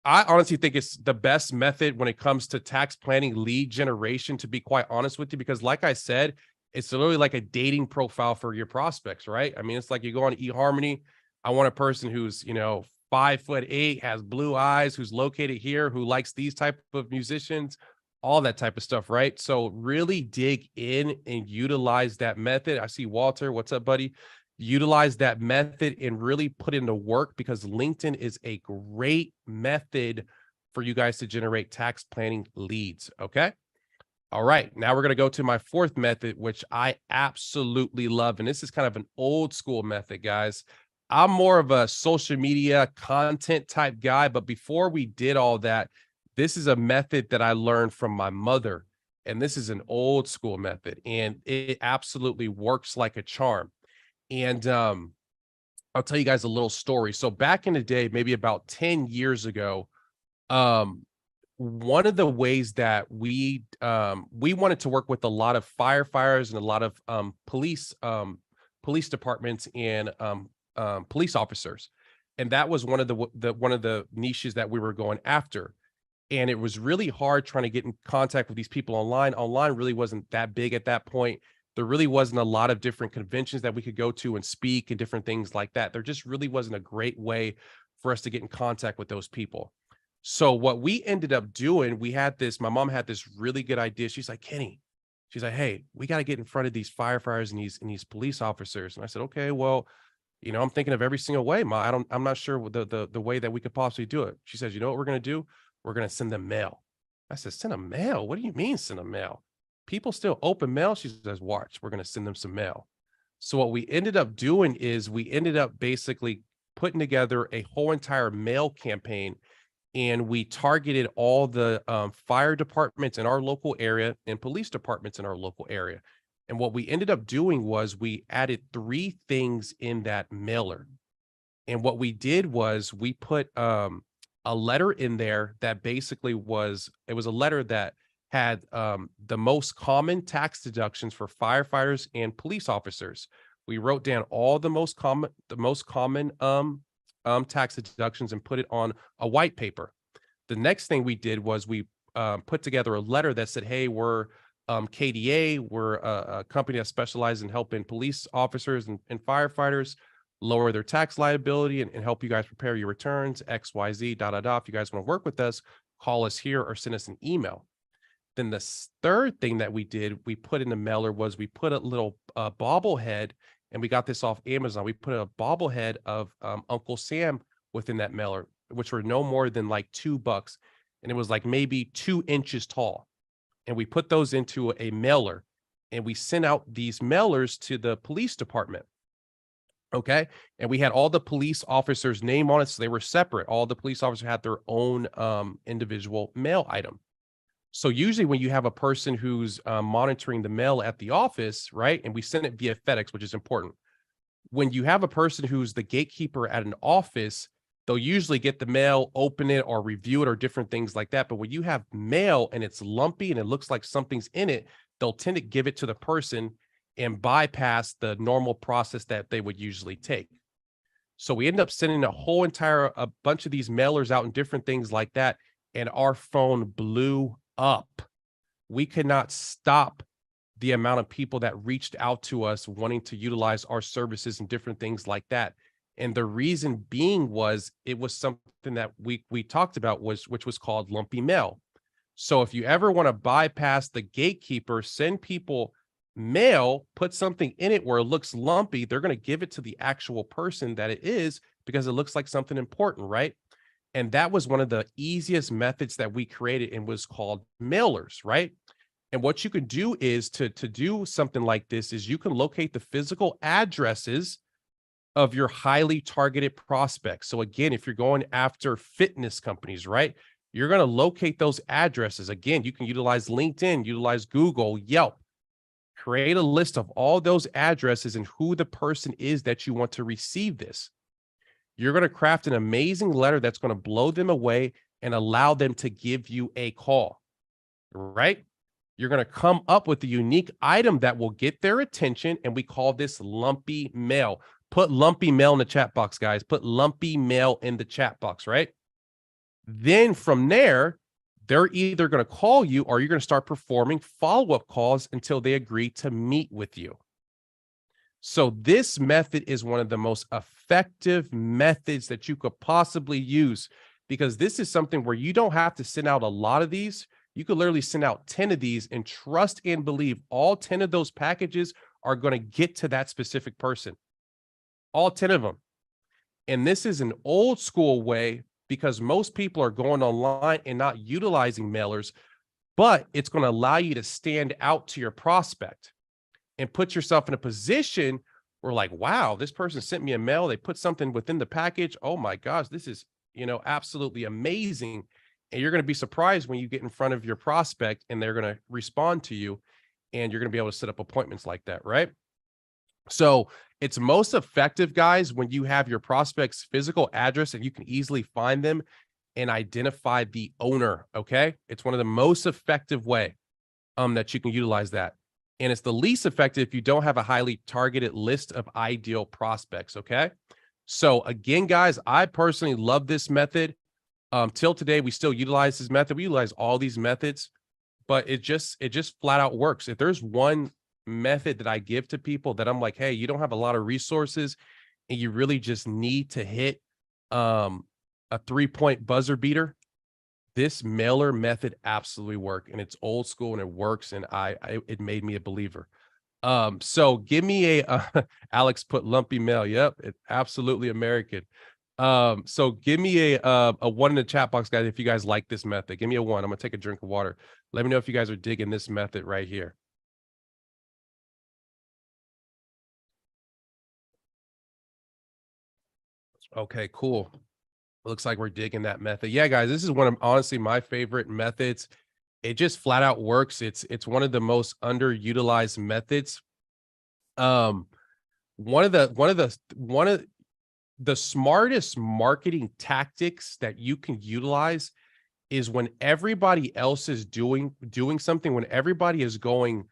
honestly think it's the best method when it comes to tax planning lead generation, to be quite honest with you, because like I said, it's literally like a dating profile for your prospects, right? I mean, it's like you go on eHarmony. I want a person who's, 5'8", has blue eyes, who's located here, who likes these type of musicians, all that type of stuff, right? So really dig in and utilize that method. I see Walter. What's up, buddy? Utilize that method and really put into work, because LinkedIn is a great method for you guys to generate tax planning leads. Okay. All right. Now we're going to go to my fourth method, which I absolutely love. And this is kind of an old school method, guys. I'm more of a social media content type guy, but before we did all that, this is a method that I learned from my mother. And this is an old school method, and it absolutely works like a charm. And I'll tell you guys a little story. So back in the day, maybe about 10 years ago, um, one of the ways that we wanted to work with a lot of firefighters and a lot of police departments and police officers. And that was one of the niches that we were going after. And it was really hard trying to get in contact with these people online. Online really wasn't that big at that point. There really wasn't a lot of different conventions that we could go to and speak and different things like that. There just really wasn't a great way for us to get in contact with those people. So what we ended up doing, my mom had this really good idea. She's like, Kenny, she's like, hey, we got to get in front of these firefighters and these police officers. And I said, okay, well, I'm thinking of every single way, Ma. I'm not sure the way that we could possibly do it. She says, you know what we're going to do? We're going to send them mail. I said, send them mail? What do you mean send them mail? People still open mail. She says, watch, we're going to send them some mail. So what we ended up doing is we ended up basically putting together a whole entire mail campaign, and we targeted all the fire departments in our local area and police departments in our local area. And what we ended up doing was we added 3 things in that mailer. And what we did was we put a letter in there that basically it was a letter that had the most common tax deductions for firefighters and police officers. We wrote down all the most common tax deductions and put it on a white paper. The next thing we did was we put together a letter that said, hey, we're KDA, we're a company that specializes in helping police officers and firefighters lower their tax liability and help you guys prepare your returns, XYZ, If you guys want to work with us, call us here or send us an email. Then the third thing that we did, we put in the mailer was we put a little bobblehead, and we got this off Amazon. We put a bobblehead of Uncle Sam within that mailer, which were no more than like $2. And it was like maybe 2 inches tall. And we put those into a mailer, and we sent out these mailers to the police department. Okay. And we had all the police officers' name on it. So they were separate. All the police officers had their own individual mail item. So usually when you have a person who's monitoring the mail at the office, right? And we send it via FedEx, which is important. When you have a person who's the gatekeeper at an office, they'll usually get the mail, open it, or review it, or different things like that. But when you have mail and it's lumpy and it looks like something's in it, they'll tend to give it to the person and bypass the normal process that they would usually take. So we end up sending a bunch of these mailers out and different things like that. And our phone blew up. We could not stop the amount of people that reached out to us wanting to utilize our services and different things like that. And the reason being was it was something that we talked about, which was called lumpy mail. So if you ever want to bypass the gatekeeper, send people mail, put something in it where it looks lumpy, they're going to give it to the actual person that it is because it looks like something important, right? And that was one of the easiest methods that we created, and was called mailers, right? And what you could do is to do something like this is you can locate the physical addresses of your highly targeted prospects. So again, if you're going after fitness companies, right, you're going to locate those addresses. Again, you can utilize LinkedIn, utilize Google, Yelp. Create a list of all those addresses and who the person is that you want to receive this. You're going to craft an amazing letter that's going to blow them away and allow them to give you a call, right? You're going to come up with a unique item that will get their attention, and we call this lumpy mail. Put lumpy mail in the chat box, guys. Put lumpy mail in the chat box, right? Then from there, they're either going to call you or you're going to start performing follow-up calls until they agree to meet with you. So this method is one of the most effective methods that you could possibly use, because this is something where you don't have to send out a lot of these. You could literally send out 10 of these and trust and believe all 10 of those packages are going to get to that specific person. All 10 of them. And this is an old school way, because most people are going online and not utilizing mailers, but it's going to allow you to stand out to your prospect and put yourself in a position where, like, wow, this person sent me a mail. They put something within the package. Oh my gosh, this is, absolutely amazing. And you're going to be surprised when you get in front of your prospect and they're going to respond to you, and you're going to be able to set up appointments like that, right? So it's most effective, guys, when you have your prospect's physical address and you can easily find them and identify the owner. Okay. It's one of the most effective way that you can utilize that. And it's the least effective if you don't have a highly targeted list of ideal prospects. Okay. So again, guys, I personally love this method. Till today, we still utilize this method. We utilize all these methods, but it just flat out works. If there's one method that I give to people that I'm like, hey, you don't have a lot of resources and you really just need to hit a 3-point buzzer beater, this mailer method absolutely work, and it's old school and it works, and it made me a believer. So give me Alex put lumpy mail. Yep, it's absolutely American. So give me a 1 in the chat box, guys, if you guys like this method. Give me a 1. I'm gonna take a drink of water. Let me know if you guys are digging this method right here. Okay, cool. Looks like we're digging that method. Yeah, guys, this is one of honestly my favorite methods. It just flat out works. It's one of the most underutilized methods. One of the smartest marketing tactics that you can utilize is when everybody else is doing something, when everybody is going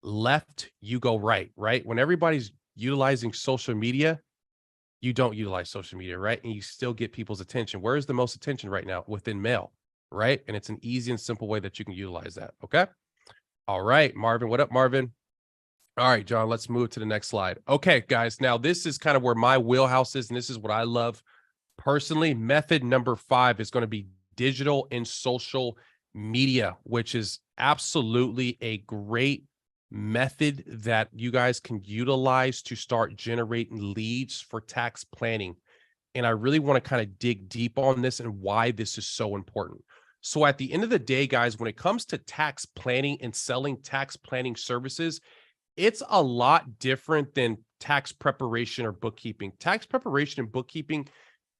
left, you go right, right? When everybody's utilizing social media, you don't utilize social media, right? And you still get people's attention. Where is the most attention right now? Within mail, right? And it's an easy and simple way that you can utilize that. Okay. All right, Marvin. What up, Marvin? All right, John, let's move to the next slide. Okay, guys. Now, this is kind of where my wheelhouse is, and this is what I love personally. Method number 5 is going to be digital and social media, which is absolutely a great method that you guys can utilize to start generating leads for tax planning. And I really want to kind of dig deep on this and why this is so important. So at the end of the day, guys, when it comes to tax planning and selling tax planning services, it's a lot different than tax preparation or bookkeeping. Tax preparation and bookkeeping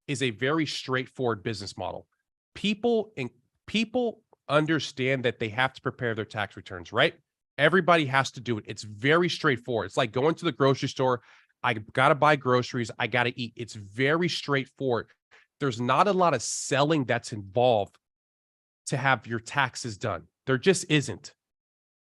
is a very straightforward business model. People understand that they have to prepare their tax returns, right? Everybody has to do it. It's very straightforward. It's like going to the grocery store. I got to buy groceries. I got to eat. It's very straightforward. There's not a lot of selling that's involved to have your taxes done. There just isn't.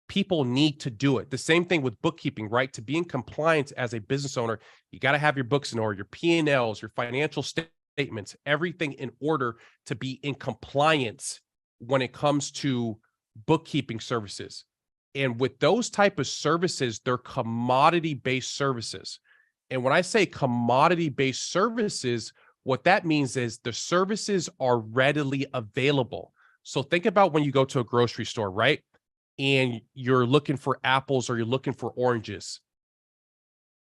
People need to do it. The same thing with bookkeeping, right? To be in compliance as a business owner, you got to have your books in order, your P&Ls, your financial statements, everything in order to be in compliance when it comes to bookkeeping services. And with those type of services, they're commodity-based services. And when I say commodity-based services, what that means is the services are readily available. So think about when you go to a grocery store, right? And you're looking for apples or you're looking for oranges.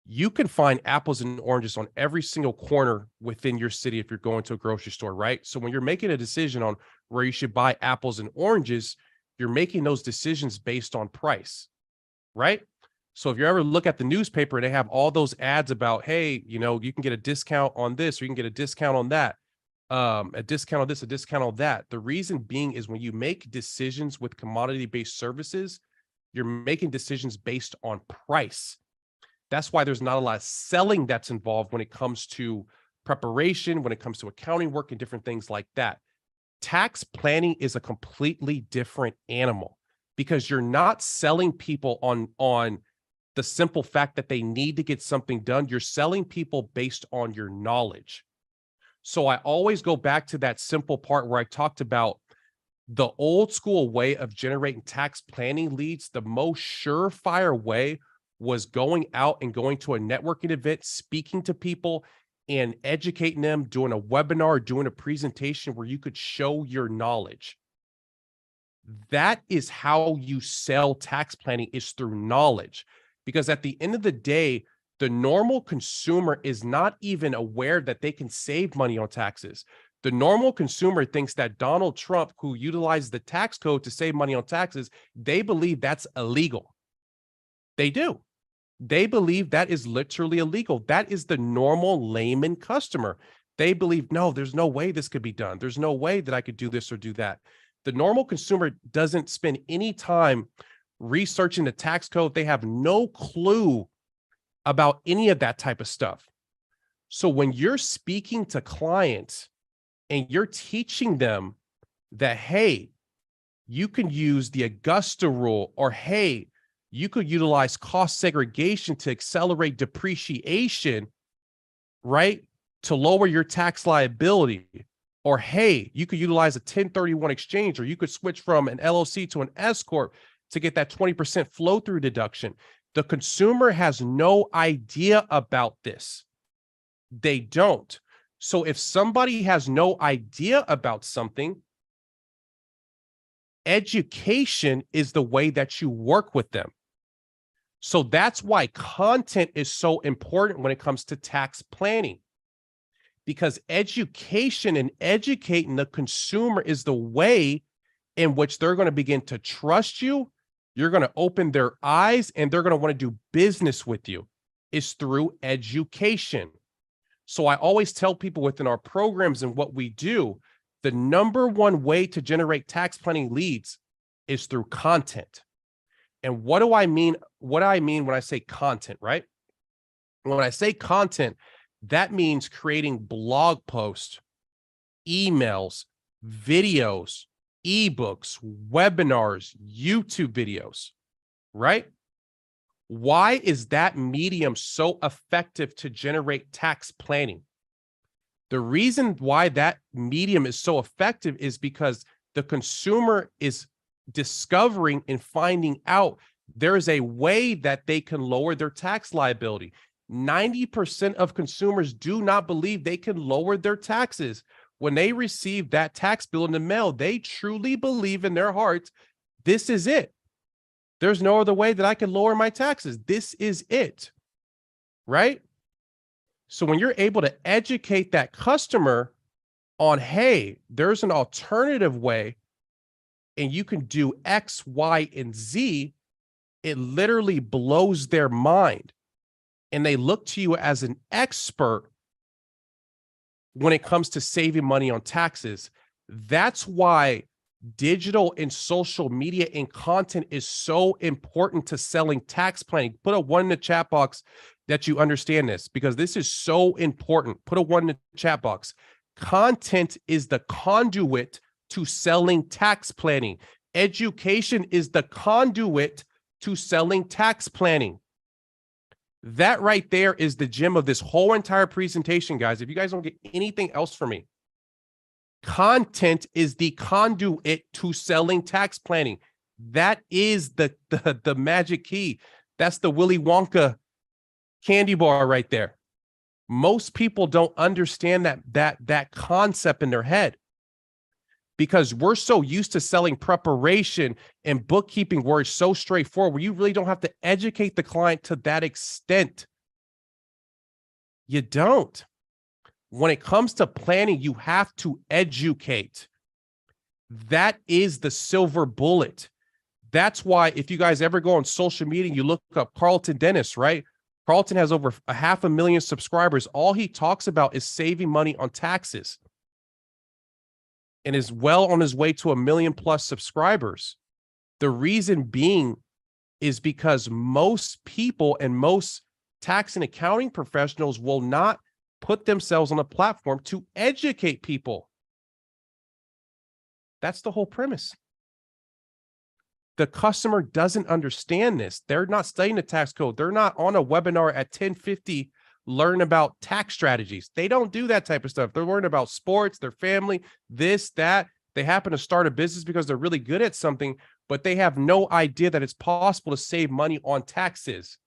You can find apples and oranges on every single corner within your city if you're going to a grocery store, right? So when you're making a decision on where you should buy apples and oranges, you're making those decisions based on price, right? So if you ever look at the newspaper, they have all those ads about, hey, you can get a discount on this, or you can get a discount on that, a discount on this, a discount on that. The reason being is when you make decisions with commodity-based services, you're making decisions based on price. That's why there's not a lot of selling that's involved when it comes to preparation, when it comes to accounting work and different things like that. Tax planning is a completely different animal. because you're not selling people on the simple fact that they need to get something done. You're selling people based on your knowledge. So I always go back to that simple part where I talked about the old school way of generating tax planning leads. The most surefire way was going out and going to a networking event, speaking to people and educating them, doing a webinar, doing a presentation where you could show your knowledge. That is how you sell tax planning, is through knowledge. Because at the end of the day, the normal consumer is not even aware that they can save money on taxes. The normal consumer thinks that Donald Trump, who utilized the tax code to save money on taxes, they believe that's illegal. They do. They believe that is literally illegal. That is the normal layman customer. They believe, no, there's no way this could be done. There's no way that I could do this or do that. The normal consumer doesn't spend any time researching the tax code. They have no clue about any of that type of stuff. So when you're speaking to clients and you're teaching them that, hey, you can use the Augusta rule, or hey, you could utilize cost segregation to accelerate depreciation, right? To lower your tax liability. Or hey, you could utilize a 1031 exchange, or you could switch from an LLC to an S Corp to get that 20% flow through deduction. The consumer has no idea about this. They don't. So if somebody has no idea about something, education is the way that you work with them. So that's why content is so important when it comes to tax planning, because education and educating the consumer is the way in which they're going to begin to trust you. You're going to open their eyes and they're going to want to do business with you, is through education. So I always tell people within our programs and what we do, the number one way to generate tax planning leads is through content. And what do I mean? What I mean when I say content, right? When I say content, that means creating blog posts, emails, videos, ebooks, webinars, YouTube videos, right? Why is that medium so effective to generate tax planning? The reason why that medium is so effective is because the consumer is discovering and finding out there is a way that they can lower their tax liability. 90% of consumers do not believe they can lower their taxes. When they receive that tax bill in the mail, they truly believe in their hearts, this is it. There's no other way that I can lower my taxes. This is it, right? So when you're able to educate that customer on, hey, there's an alternative way and you can do X, Y, and Z, it literally blows their mind. And they look to you as an expert when it comes to saving money on taxes. That's why digital and social media and content is so important to selling tax planning. Put a 1 in the chat box that you understand this, because this is so important. Put a 1 in the chat box. Content is the conduit to selling tax planning. Education is the conduit to selling tax planning. That right there is the gem of this whole entire presentation, guys. If you guys don't get anything else from me, content is the conduit to selling tax planning. That is the magic key. That's the Willy Wonka candy bar right there. Most people don't understand that concept in their head, because we're so used to selling preparation and bookkeeping where it's so straightforward, where you really don't have to educate the client to that extent. You don't. When it comes to planning, you have to educate. That is the silver bullet. That's why if you guys ever go on social media, you look up Carlton Dennis, right? Carlton has over 500,000 subscribers. All he talks about is saving money on taxes, and is well on his way to 1 million+ subscribers. The reason being is because most people and most tax and accounting professionals will not put themselves on a platform to educate people. That's the whole premise. The customer doesn't understand this. They're not studying the tax code. They're not on a webinar at 10:50 learn about tax strategies. They don't do that type of stuff. They're learning about sports, their family, this, that. They happen to start a business because they're really good at something, but they have no idea that it's possible to save money on taxes.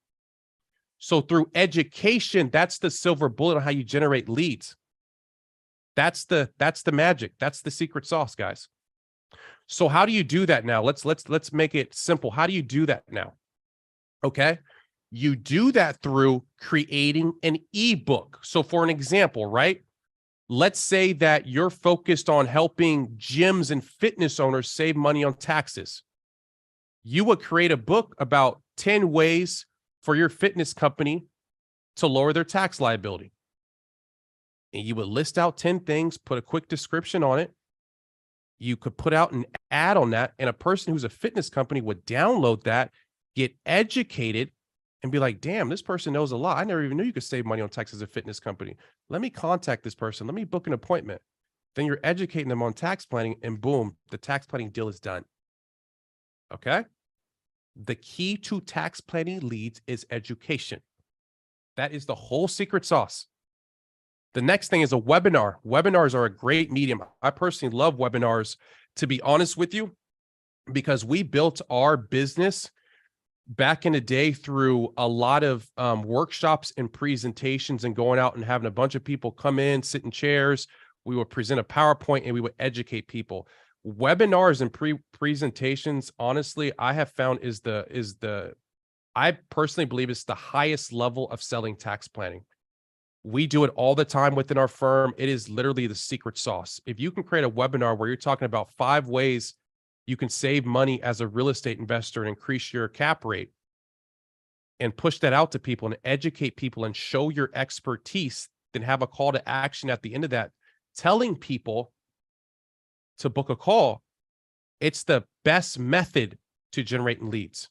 So through education, that's the silver bullet on how you generate leads. That's the magic. That's the secret sauce, guys. So how do you do that now? Let's make it simple. How do you do that now? Okay. You do that through creating an ebook. So for an example, right? Let's say that you're focused on helping gyms and fitness owners save money on taxes. You would create a book about 10 ways for your fitness company to lower their tax liability. And you would list out 10 things, put a quick description on it. You could put out an ad on that, and a person who's a fitness company would download that, get educated, and be like, damn, this person knows a lot. I never even knew you could save money on taxes as a fitness company. Let me contact this person. Let me book an appointment. Then you're educating them on tax planning, and boom, the tax planning deal is done. Okay? The key to tax planning leads is education. That is the whole secret sauce. The next thing is a webinar. Webinars are a great medium. I personally love webinars, to be honest with you, because we built our business back in the day through a lot of workshops and presentations and going out and having a bunch of people come in, sit in chairs. We would present a PowerPoint and we would educate people. Webinars and presentations, honestly, I have found I personally believe it's the highest level of selling tax planning. We do it all the time within our firm. It is literally the secret sauce. If you can create a webinar where you're talking about 5 ways you can save money as a real estate investor and increase your cap rate, and push that out to people and educate people and show your expertise, then have a call to action at the end of that, telling people to book a call, it's the best method to generating leads.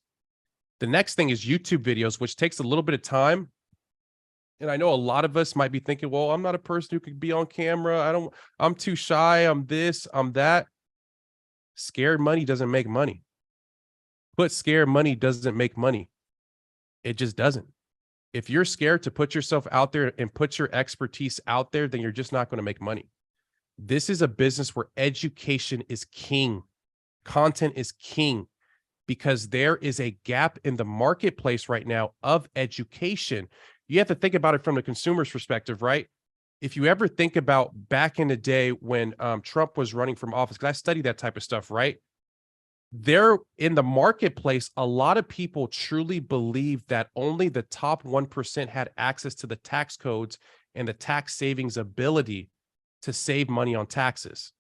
The next thing is YouTube videos, which takes a little bit of time. And I know a lot of us might be thinking, well, I'm not a person who could be on camera. I'm too shy. I'm this, I'm that. Scared money doesn't make money. But scared money doesn't make money. It just doesn't. If you're scared to put yourself out there and put your expertise out there, then you're just not going to make money. This is a business where education is king. Content is king, because there is a gap in the marketplace right now of education. You have to think about it from the consumer's perspective, right? If you ever think about back in the day when Trump was running from office, because I study that type of stuff, right? There in the marketplace, a lot of people truly believe that only the top 1% had access to the tax codes and the tax savings ability to save money on taxes.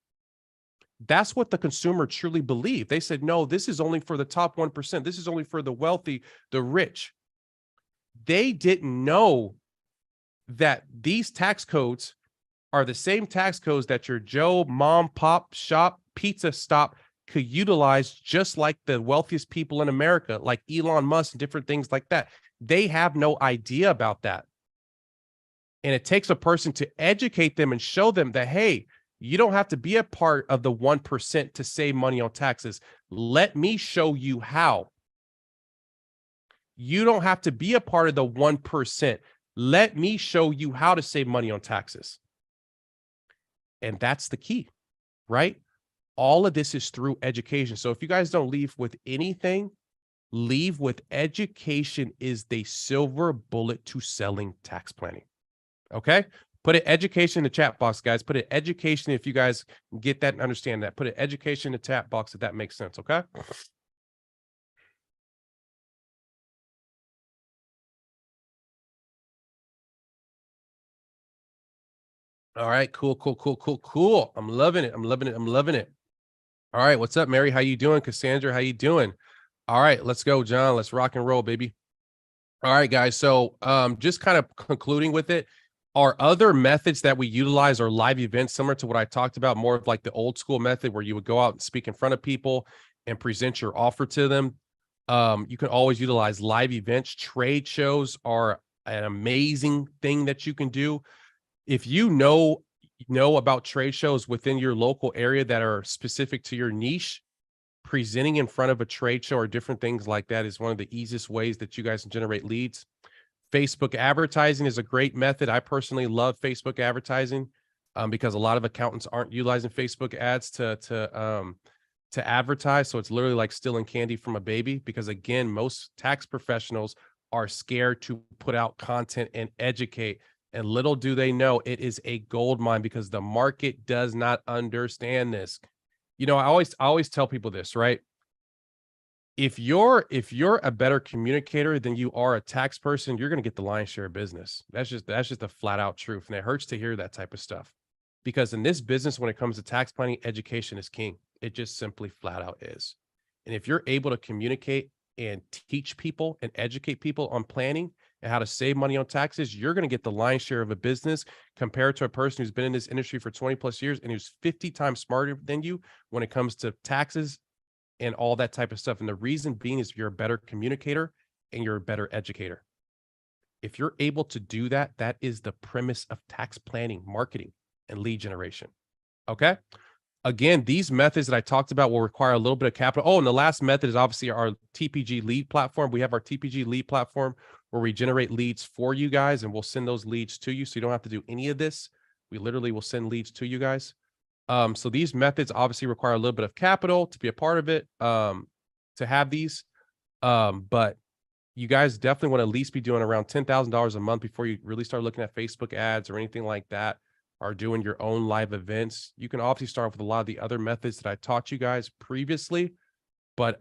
That's what the consumer truly believed. They said, no, this is only for the top 1%. This is only for the wealthy, the rich. They didn't know that these tax codes are the same tax codes that your Joe mom pop shop pizza stop could utilize, just like the wealthiest people in America, like Elon Musk and different things like that. They have no idea about that. And it takes a person to educate them and show them that, hey, you don't have to be a part of the 1% to save money on taxes. Let me show you how. You don't have to be a part of the 1%. Let me show you how to save money on taxes. And that's the key, right? All of this is through education. So if you guys don't leave with anything, leave with education is the silver bullet to selling tax planning. Okay? Put an education in the chat box, guys. Put an education if you guys get that and understand that. Put an education in the chat box if that makes sense, okay? All right, cool. I'm loving it. I'm loving it. All right, what's up, Mary? How you doing? Cassandra, how you doing? All right, let's go, John. Let's rock and roll, baby. All right, guys. So just kind of concluding with it, our other methods that we utilize are live events, similar to what I talked about, more of like the old school method where you would go out and speak in front of people and present your offer to them. You can always utilize live events. Trade shows are an amazing thing that you can do. If you know about trade shows within your local area that are specific to your niche, presenting in front of a trade show or different things like that is one of the easiest ways that you guys can generate leads. Facebook advertising is a great method. I personally love Facebook advertising because a lot of accountants aren't utilizing Facebook ads to advertise. So it's literally like stealing candy from a baby because, again, most tax professionals are scared to put out content and educate. And little do they know it is a gold mine because the market does not understand this. You know, I always tell people this, right? If you're a better communicator than you are a tax person, you're going to get the lion's share of business. That's just a flat out truth. And it hurts to hear that type of stuff. Because in this business, when it comes to tax planning, education is king. It just simply flat out is. And if you're able to communicate and teach people and educate people on planning and how to save money on taxes, you're going to get the lion's share of a business compared to a person who's been in this industry for 20 plus years and who's 50 times smarter than you when it comes to taxes and all that type of stuff. And the reason being is you're a better communicator and you're a better educator. If you're able to do that, that is the premise of tax planning, marketing, and lead generation. Okay. Again, these methods that I talked about will require a little bit of capital. Oh, and the last method is obviously our TPG lead platform. We have our TPG lead platform where we generate leads for you guys and we'll send those leads to you. So you don't have to do any of this. We literally will send leads to you guys. So these methods obviously require a little bit of capital to be a part of it, to have these. But you guys definitely want to at least be doing around $10,000 a month before you really start looking at Facebook ads or anything like that, or doing your own live events. You can obviously start with a lot of the other methods that I taught you guys previously, but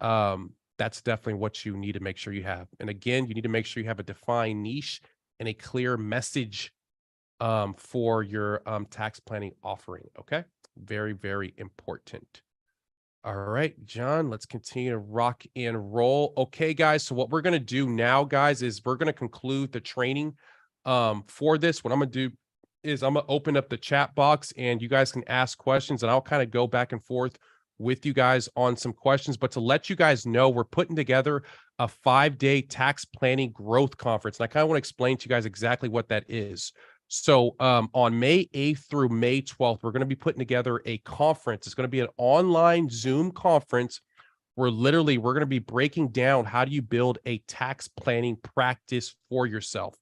that's definitely what you need to make sure you have. And again, you need to make sure you have a defined niche and a clear message for your tax planning offering. Okay. Very, very important. All right, John, let's continue to rock and roll. Okay, guys. So what we're going to do now, guys, is we're going to conclude the training for this. What I'm going to do is I'm going to open up the chat box and you guys can ask questions and I'll kind of go back and forth with you guys on some questions. But to let you guys know, we're putting together a 5-day tax planning growth conference. And I kind of want to explain to you guys exactly what that is. So on May 8th through May 12th, we're going to be putting together a conference. It's going to be an online Zoom conference where literally we're going to be breaking down how do you build a tax planning practice for yourself.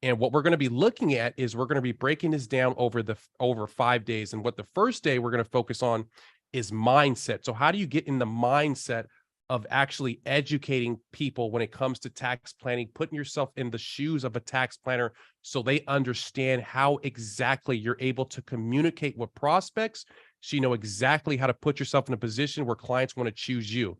And what we're going to be looking at is we're going to be breaking this down over 5 days. And what the first day we're going to focus on is mindset. So how do you get in the mindset of actually educating people when it comes to tax planning, putting yourself in the shoes of a tax planner so they understand how exactly you're able to communicate with prospects, so you know exactly how to put yourself in a position where clients want to choose you.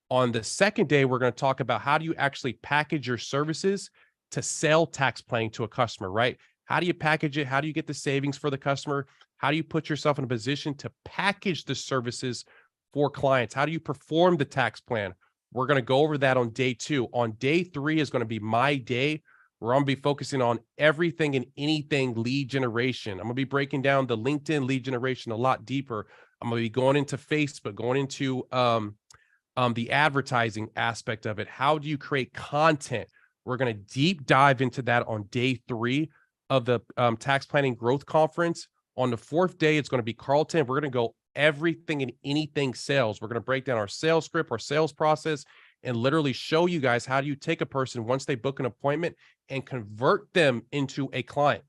On the second day, we're going to talk about how do you actually package your services to sell tax planning to a customer, right? How do you package it? How do you get the savings for the customer? How do you put yourself in a position to package the services for clients? How do you perform the tax plan? We're going to go over that on day 2. On day 3 is going to be my day where I'm going to be focusing on everything and anything lead generation. I'm going to be breaking down the LinkedIn lead generation a lot deeper. I'm going to be going into Facebook, going into the advertising aspect of it. How do you create content? We're going to deep dive into that on day 3 of the tax planning growth conference. On the 4th day, it's going to be Carlton. We're going to go everything and anything sales. We're going to break down our sales script, our sales process, and literally show you guys how do you take a person once they book an appointment and convert them into a client.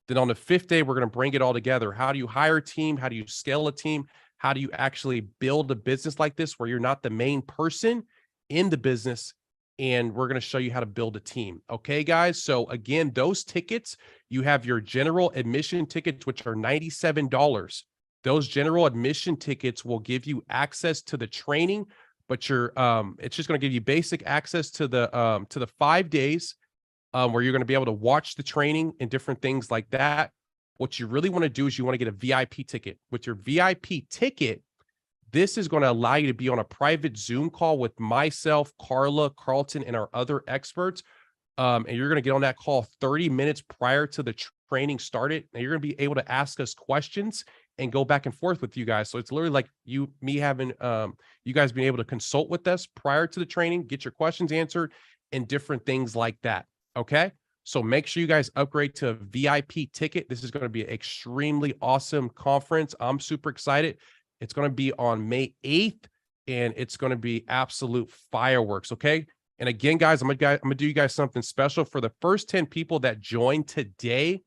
Then on the 5th day, we're going to bring it all together. How do you hire a team? How do you scale a team? How do you actually build a business like this where you're not the main person in the business? And we're going to show you how to build a team. Okay, guys. So again, those tickets, you have your general admission tickets, which are $97. Those general admission tickets will give you access to the training, but it's just going to give you basic access to the 5 days where you're going to be able to watch the training and different things like that. What you really want to do is you want to get a VIP ticket. With your VIP ticket, this is going to allow you to be on a private Zoom call with myself, Carla, Carlton, and our other experts. And you're going to get on that call 30 minutes prior to the training started. And you're going to be able to ask us questions and go back and forth with you guys. So it's literally like me having you guys being able to consult with us prior to the training, get your questions answered, and different things like that. Okay. So make sure you guys upgrade to a VIP ticket. This is going to be an extremely awesome conference. I'm super excited. It's going to be on May 8th and it's going to be absolute fireworks. Okay. And again, guys, I'm gonna do you guys something special for the first 10 people that join today.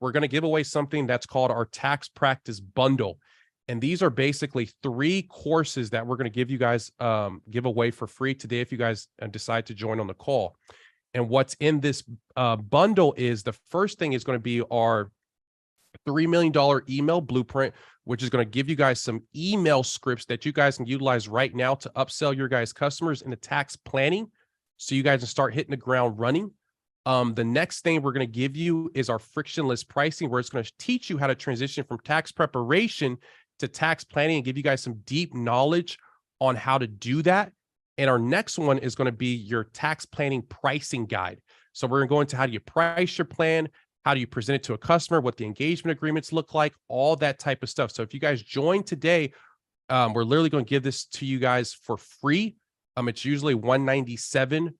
We're going to give away something that's called our tax practice bundle. And these are basically 3 courses that we're going to give you guys, give away for free today if you guys decide to join on the call. And what's in this bundle is the first thing is going to be our $3 million email blueprint, which is going to give you guys some email scripts that you guys can utilize right now to upsell your guys' customers into tax planning, so you guys can start hitting the ground running. The next thing we're going to give you is our frictionless pricing, where it's going to teach you how to transition from tax preparation to tax planning and give you guys some deep knowledge on how to do that. And our next one is going to be your tax planning pricing guide. So we're going to go into how do you price your plan, how do you present it to a customer, what the engagement agreements look like, all that type of stuff. So if you guys join today, we're literally going to give this to you guys for free. It's usually $197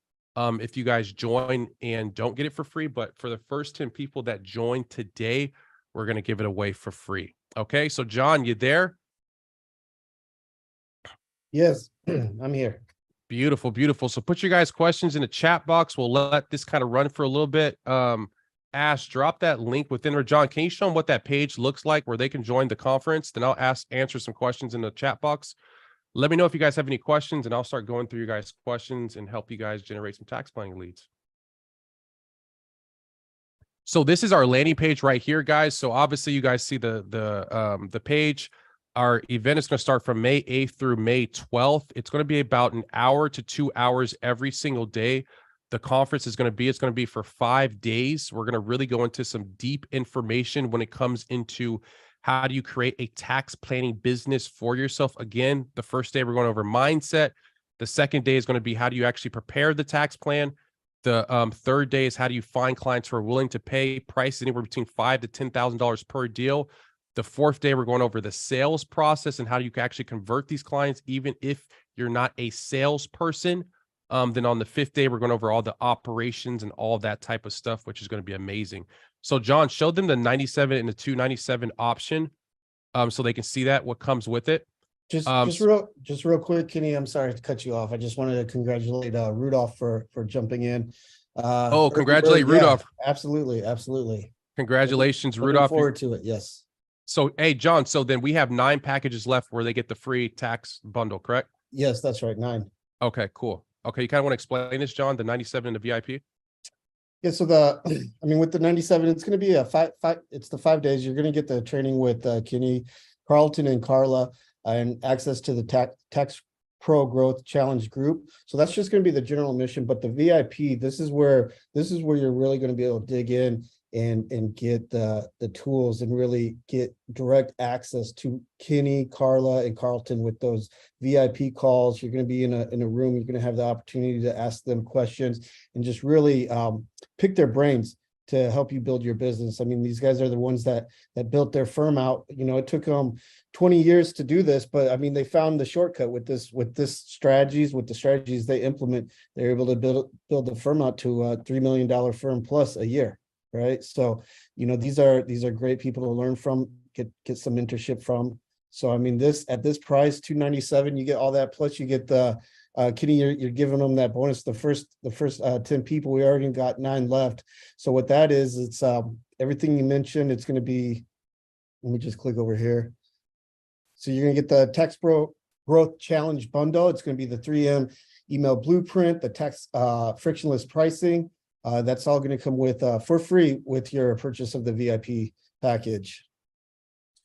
if you guys join and don't get it for free. But for the first 10 people that join today, we're going to give it away for free. Okay. So John, you there? Yes, I'm here. Beautiful, beautiful. So put your guys' questions in the chat box. We'll let this kind of run for a little bit. Ash, drop that link within there. John, can you show them what that page looks like where they can join the conference? Then I'll answer some questions in the chat box. Let me know if you guys have any questions, and I'll start going through your guys' questions and help you guys generate some tax planning leads. So this is our landing page right here, guys. So obviously you guys see the page. Our event is going to start from May 8th through May 12th. It's going to be about an hour to 2 hours every single day. The conference is going to be, it's going to be for 5 days. We're going to really go into some deep information when it comes into how do you create a tax planning business for yourself. Again, the first day we're going over mindset. The second day is going to be how do you actually prepare the tax plan. The third day is how do you find clients who are willing to pay prices anywhere between $5,000 to $10,000 per deal. The fourth day, we're going over the sales process and how you can actually convert these clients, even if you're not a salesperson. Then on the fifth day, we're going over all the operations and all that type of stuff, which is going to be amazing. So John, show them the 97 and the 297 option, so they can see that what comes with it. Just real quick, Kenny, I'm sorry to cut you off. I just wanted to congratulate Rudolph for jumping in. Congratulate Rudolph. Absolutely, absolutely. Congratulations, Looking Rudolph. forward to it. Yes. So, hey, John, so then we have 9 packages left where they get the free tax bundle, correct? Yes, that's right. 9. Okay, cool. Okay, you kind of want to explain this, John, the 97 and the VIP? Yeah, so with the 97, it's going to be it's the 5 days. You're going to get the training with Kenny, Carlton, and Carla, and access to the tax pro growth challenge group. So that's just going to be the general mission. But the VIP, this is where you're really going to be able to dig in and get the tools and really get direct access to Kenny, Carla, and Carlton with those VIP calls. You're going to be in a room. You're going to have the opportunity to ask them questions and just really pick their brains to help you build your business. I mean, these guys are the ones that built their firm out. You know, it took them 20 years to do this, but I mean, they found the shortcut with the strategies they implement. They're able to build the firm out to a $3 million firm plus a year. Right. So, you know, these are great people to learn from, get some mentorship from. So, I mean, at this price, $297, you get all that. Plus you get the Kenny, you're giving them that bonus. The first 10 people, we already got 9 left. So what that is, it's everything you mentioned. It's going to be, let me just click over here. So you're going to get the Tax Pro Growth Challenge bundle. It's going to be the 3M email blueprint, the tax frictionless pricing. That's all going to come with for free with your purchase of the VIP package.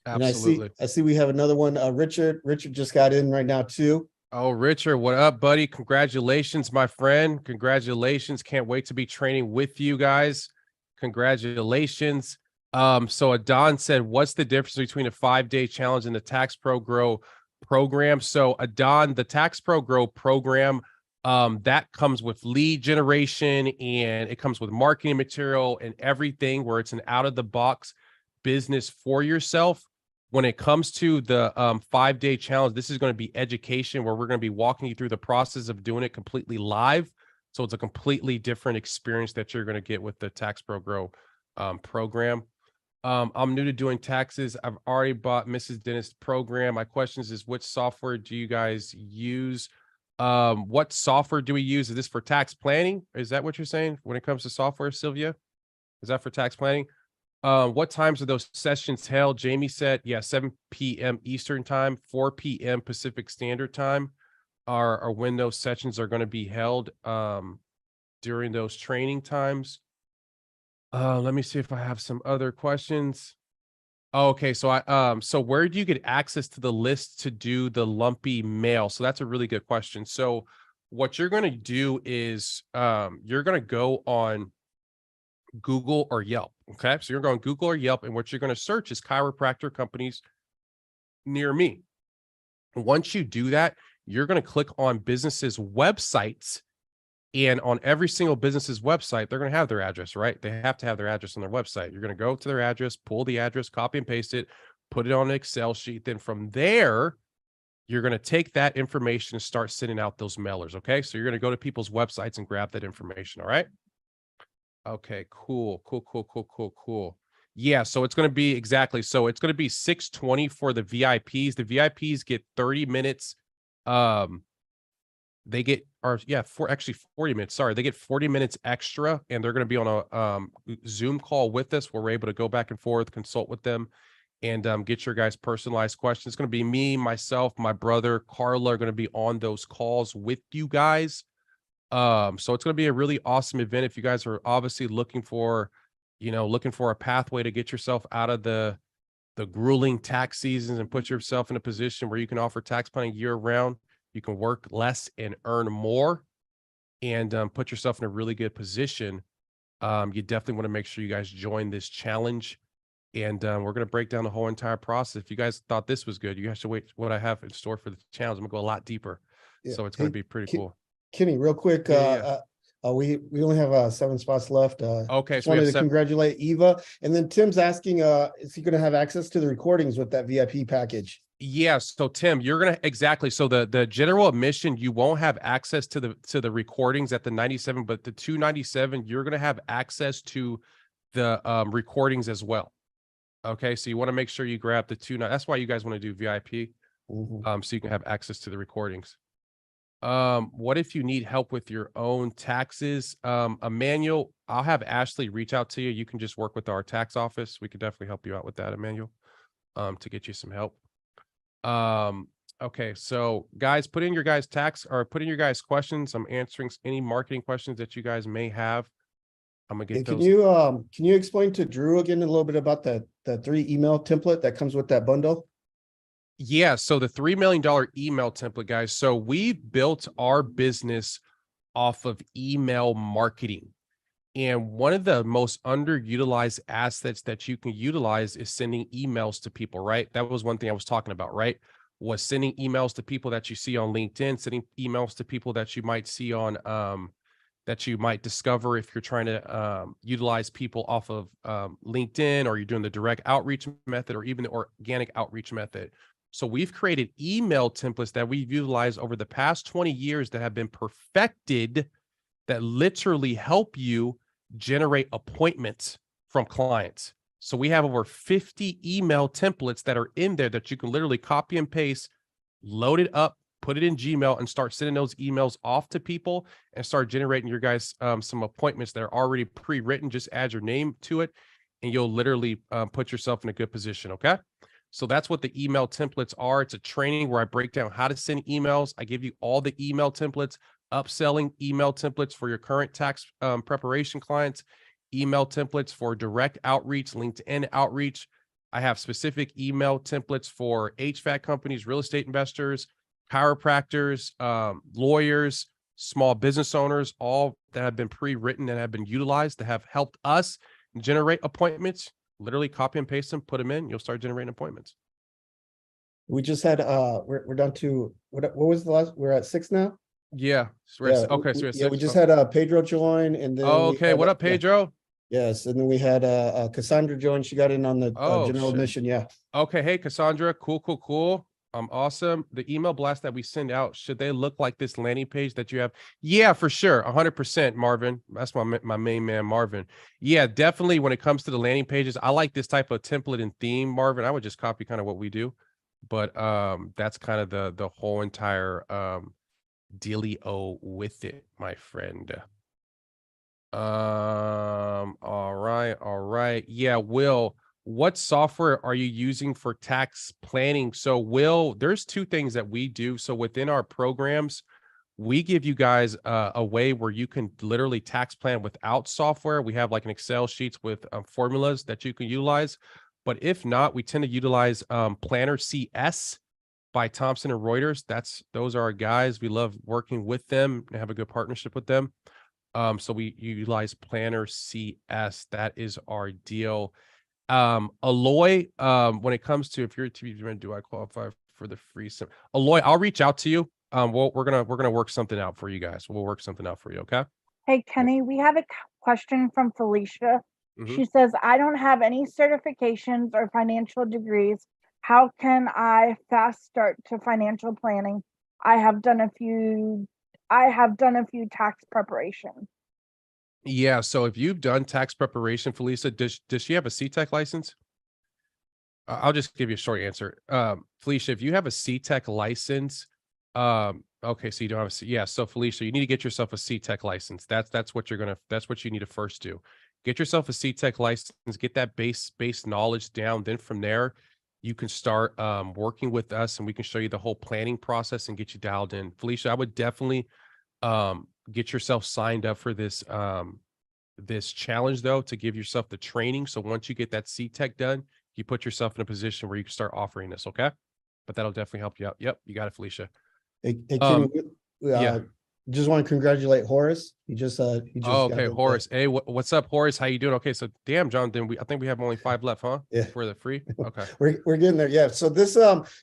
Absolutely. And I see we have another one. Richard just got in right now too. Oh, Richard, what up, buddy? Congratulations, my friend. Congratulations. Can't wait to be training with you guys. Congratulations. So Adon said, what's the difference between a 5-day challenge and the Tax Pro Grow program? So Adon, the Tax Pro Grow program, that comes with lead generation, and it comes with marketing material and everything, where it's an out-of-the-box business for yourself. When it comes to the 5-day challenge, this is going to be education, where we're going to be walking you through the process of doing it completely live. So it's a completely different experience that you're going to get with the Tax Pro Grow program. I'm new to doing taxes. I've already bought Mrs. Dennis program. My questions is, which software do you guys use? What software do we use? Is this for tax planning? Is that what you're saying when it comes to software, Sylvia? Is that for tax planning? What times are those sessions held? Jamie said, yeah, 7 p.m. Eastern time, 4 p.m. Pacific Standard Time are when those sessions are going to be held during those training times. Let me see if I have some other questions. Oh, okay, so so where do you get access to the list to do the lumpy mail? So that's a really good question. So what you're going to do is you're going to go on Google or Yelp. Okay, so you're going Google or Yelp, and what you're going to search is chiropractor companies near me. Once you do that, you're going to click on businesses' websites. And on every single business's website, they're going to have their address, right? They have to have their address on their website. You're going to go to their address, pull the address, copy and paste it, put it on an Excel sheet. Then from there, you're going to take that information and start sending out those mailers. Okay. So you're going to go to people's websites and grab that information. All right. Okay. Cool. Cool. Yeah. So it's going to be exactly. So it's going to be 620 for the VIPs. The VIPs get 30 minutes. They get, or yeah, actually 40 minutes. Sorry, they get 40 minutes extra, and they're going to be on a Zoom call with us where we're able to go back and forth, consult with them, and get your guys' personalized questions. It's going to be me, myself, my brother, Carla are going to be on those calls with you guys. So it's going to be a really awesome event. If you guys are obviously looking for a pathway to get yourself out of the grueling tax seasons and put yourself in a position where you can offer tax planning year round. You can work less and earn more, and put yourself in a really good position. You definitely want to make sure you guys join this challenge. And we're going to break down the whole entire process. If you guys thought this was good, you guys should wait what I have in store for the challenge. I'm going to go a lot deeper. Yeah. So it's going to be pretty cool. Kenny, real quick, we only have 7 spots left. Okay, just so we wanted have to congratulate Eva, and then Tim's asking, is he going to have access to the recordings with that VIP package? Yes. So Tim, you're gonna exactly. So the general admission, you won't have access to the recordings at the 97, but the 297, you're gonna have access to the recordings as well. Okay, so you want to make sure you grab the two. That's why you guys want to do VIP, so you can have access to the recordings. What if you need help with your own taxes? Emmanuel, I'll have Ashley reach out to you. You can just work with our tax office. We could definitely help you out with that, Emmanuel, to get you some help. Okay, so guys, put in your guys' questions. I'm answering any marketing questions that you guys may have. I'm gonna get those. Can you explain to Drew again a little bit about the 3 email template that comes with that bundle? Yeah, so the $3 million email template, guys. So we built our business off of email marketing. And one of the most underutilized assets that you can utilize is sending emails to people, right? That was one thing I was talking about, right? Was sending emails to people that you see on LinkedIn, sending emails to people that you might see on, that you might discover if you're trying to utilize people off of LinkedIn, or you're doing the direct outreach method, or even the organic outreach method. So we've created email templates that we've utilized over the past 20 years that have been perfected, that literally help you generate appointments from clients. So we have over 50 email templates that are in there that you can literally copy and paste, load it up, put it in Gmail, and start sending those emails off to people and start generating your guys some appointments that are already pre-written. Just add your name to it, and you'll literally put yourself in a good position. Okay. So that's what the email templates are. It's a training where I break down how to send emails. I give you all the email templates, upselling email templates for your current tax preparation clients, email templates for direct outreach, LinkedIn outreach. I have specific email templates for HVAC companies, real estate investors, chiropractors, lawyers, small business owners, all that have been pre-written and have been utilized that have helped us generate appointments. Literally copy and paste them, put them in, you'll start generating appointments. We just had we're down to what was the last? We're at 6 now. Yeah. So okay. So we just had Pedro join, and then okay. What up, Pedro? Yes, and then we had Cassandra join. She got in on the general admission. Yeah. Okay. Hey, Cassandra. Cool. Awesome. The email blast that we send out, should they look like this landing page that you have? Yeah, for sure. 100%, Marvin. That's my main man, Marvin. Yeah, definitely. When it comes to the landing pages, I like this type of template and theme, Marvin. I would just copy kind of what we do, but that's kind of the whole entire dealio with it, my friend. All right. Yeah, Will, what software are you using for tax planning? So, Will, there's two things that we do. So, within our programs, we give you guys a way where you can literally tax plan without software. We have like an Excel sheets with formulas that you can utilize. But if not, we tend to utilize Planner CS by Thomson and Reuters. Those are our guys. We love working with them and have a good partnership with them. So we utilize Planner CS. That is our deal. Aloy, when it comes to if you're a TV vendor, do I qualify for the free sim? Aloy, I'll reach out to you. We're gonna work something out for you guys. We'll work something out for you. Okay. Hey, Kenny, we have a question from Felicia. Mhm. She says, I don't have any certifications or financial degrees. How can I fast start to financial planning? I have done a few tax preparation. Yeah. So if you've done tax preparation, Felicia, does she have a CTEC license? I'll just give you a short answer. Felicia, if you have a CTEC license, okay, so you don't have yeah. So Felicia, you need to get yourself a CTEC license. That's what you need to first do. Get yourself a CTEC license, get that base knowledge down. Then from there, you can start working with us and we can show you the whole planning process and get you dialed in. Felicia, I would definitely get yourself signed up for this challenge though, to give yourself the training. So once you get that CTEC done, you put yourself in a position where you can start offering this. Okay. But that'll definitely help you out. Yep. You got it, Felicia. Hey, Kenny, Yeah. just want to congratulate Horace. He just Oh, got okay. it. Horace. Hey, what's up, Horace? How you doing? Okay. So damn, John, then I think we have only 5 left, huh? Yeah. For the free. Okay. We're getting there. Yeah. So this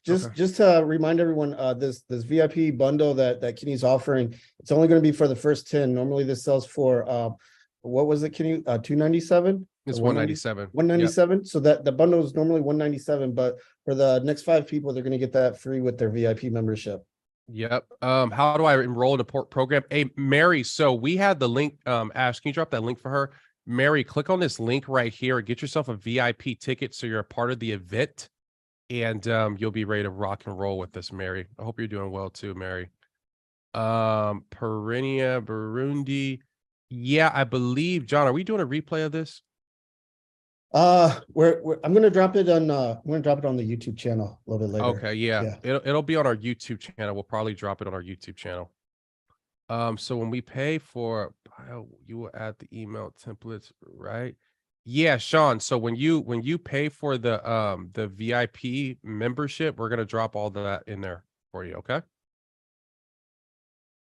just to remind everyone, this VIP bundle that Kenny's offering, it's only going to be for the first 10. Normally this sells for what was it, Kenny? 297? It's 197. 197. So that the bundle is normally 197, but for the next 5 people, they're going to get that free with their VIP membership. Yep. How do I enroll in a program? Hey, Mary, so we had the link. Ash, can you drop that link for her? Mary, click on this link right here. Get yourself a VIP ticket so you're a part of the event, and you'll be ready to rock and roll with this, Mary. I hope you're doing well too, Mary. Perinia, Burundi. Yeah, I believe, John, are we doing a replay of this? I'm gonna drop it on the YouTube channel a little bit later. Okay, yeah. It'll be on our YouTube channel. We'll probably drop it on our YouTube channel. So when we pay for you will add the email templates, right? Yeah, Sean. So when you pay for the VIP membership, we're gonna drop all that in there for you, okay?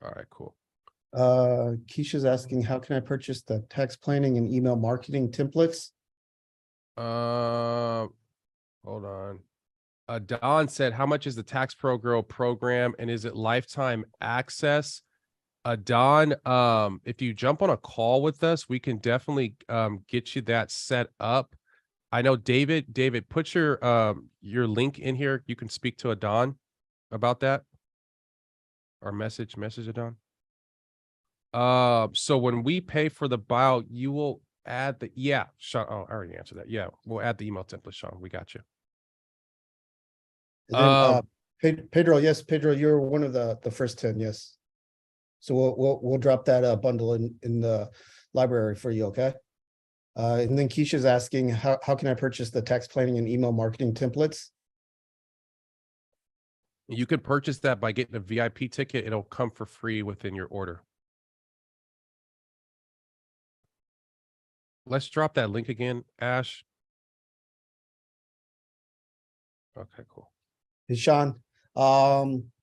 All right, cool. Keisha's asking, how can I purchase the tax planning and email marketing templates? Hold on. Don said, how much is the Tax Pro Girl program and is it lifetime access? Don, if you jump on a call with us, we can definitely get you that set up. I know David, put your link in here. You can speak to Adon about that. Or message Adon. So when we pay for the buyout, you will add the Sean. Oh, I already answered that. Yeah, we'll add the email template, Sean. We got you. And then Pedro, yes, Pedro, you're one of the first 10, yes. So we'll drop that bundle in the library for you, okay? And then Keisha's asking, how can I purchase the tax planning and email marketing templates? You could purchase that by getting a VIP ticket. It'll come for free within your order. Let's drop that link again, Ash. Okay, cool. Hey, Sean,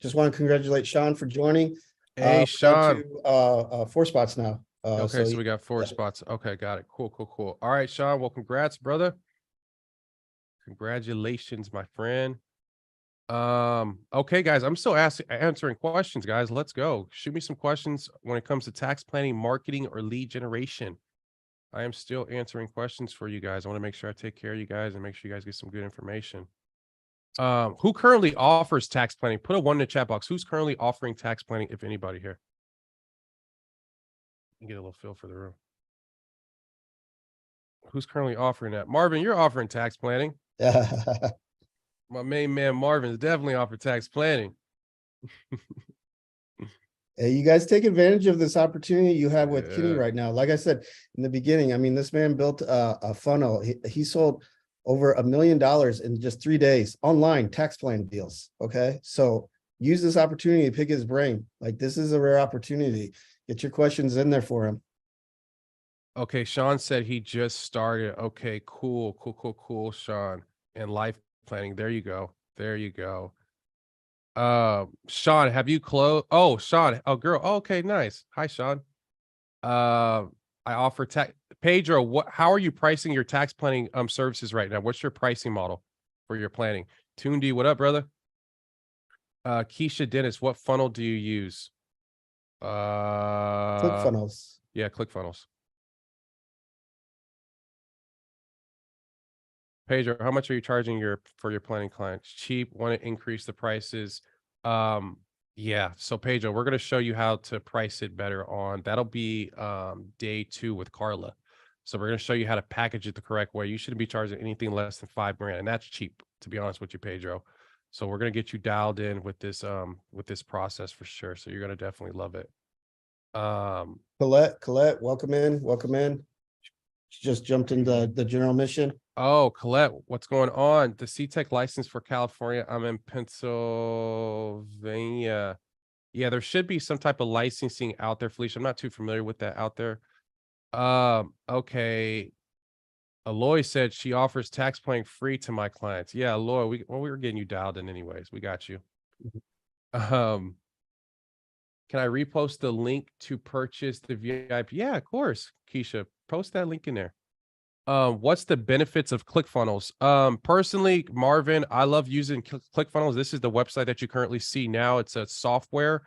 just want to congratulate Sean for joining. Hey, Sean. To 4 spots now. Okay, so we got 4 spots. Okay, got it. Cool. All right, Sean. Well, congrats, brother. Congratulations, my friend. Okay, guys, I'm still answering questions, guys. Let's go. Shoot me some questions when it comes to tax planning, marketing, or lead generation. I am still answering questions for you guys. I want to make sure I take care of you guys and make sure you guys get some good information. Who currently offers tax planning? Put a 1 in the chat box. Who's currently offering tax planning, if anybody here? Get a little feel for the room. Who's currently offering that? Marvin, you're offering tax planning. My main man Marvin is definitely offering tax planning. Hey, you guys take advantage of this opportunity you have with Kenny Yeah. right now. Like I said in the beginning, I mean, this man built a funnel. He sold over $1 million in just 3 days online tax plan deals. Okay. So use this opportunity to pick his brain. Like, this is a rare opportunity. Get your questions in there for him. Okay, Sean said he just started. Okay, cool, Sean. And life planning. There you go. There you go. Sean, have you closed? Oh, Sean. Oh, girl. Oh, okay, nice. Hi, Sean. I offer tax. Pedro, how are you pricing your tax planning services right now? What's your pricing model for your planning? Tunde, what up, brother? Keisha Dennis, what funnel do you use? ClickFunnels. Yeah, ClickFunnels. Pedro, how much are you charging for your planning clients? Cheap, want to increase the prices. Yeah. So Pedro, we're going to show you how to price it better on that'll be day 2 with Carla. So we're going to show you how to package it the correct way. You shouldn't be charging anything less than $5 grand, and that's cheap, to be honest with you, Pedro. So we're going to get you dialed in with this process for sure. So you're going to definitely love it. Colette, welcome in. Welcome in. She just jumped into the general mission. Oh, Colette, what's going on? The C-Tech license for California. I'm in Pennsylvania. Yeah, there should be some type of licensing out there, Felicia. I'm not too familiar with that out there. Okay. Aloy said she offers tax planning free to my clients. Yeah, Aloy, we were getting you dialed in anyways. We got you. Can I repost the link to purchase the VIP? Yeah, of course, Keisha. Post that link in there. What's the benefits of ClickFunnels? Personally, Marvin, I love using ClickFunnels. This is the website that you currently see now. It's a software.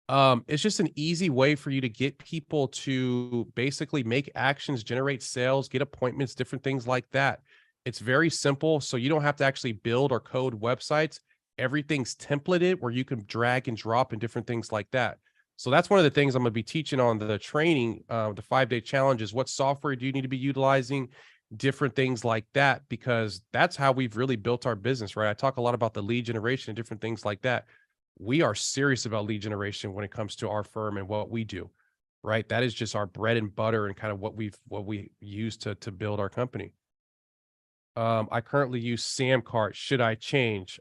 It's just an easy way for you to get people to basically make actions, generate sales, get appointments, different things like that. It's very simple. So you don't have to actually build or code websites. Everything's templated where you can drag and drop and different things like that. So that's one of the things I'm going to be teaching on the training, the 5-day challenge is what software do you need to be utilizing, different things like that, because that's how we've really built our business, right? I talk a lot about the lead generation and different things like that. We are serious about lead generation when it comes to our firm and what we do, right? That is just our bread and butter and kind of what we use to build our company. I currently use Samcart. Should I change?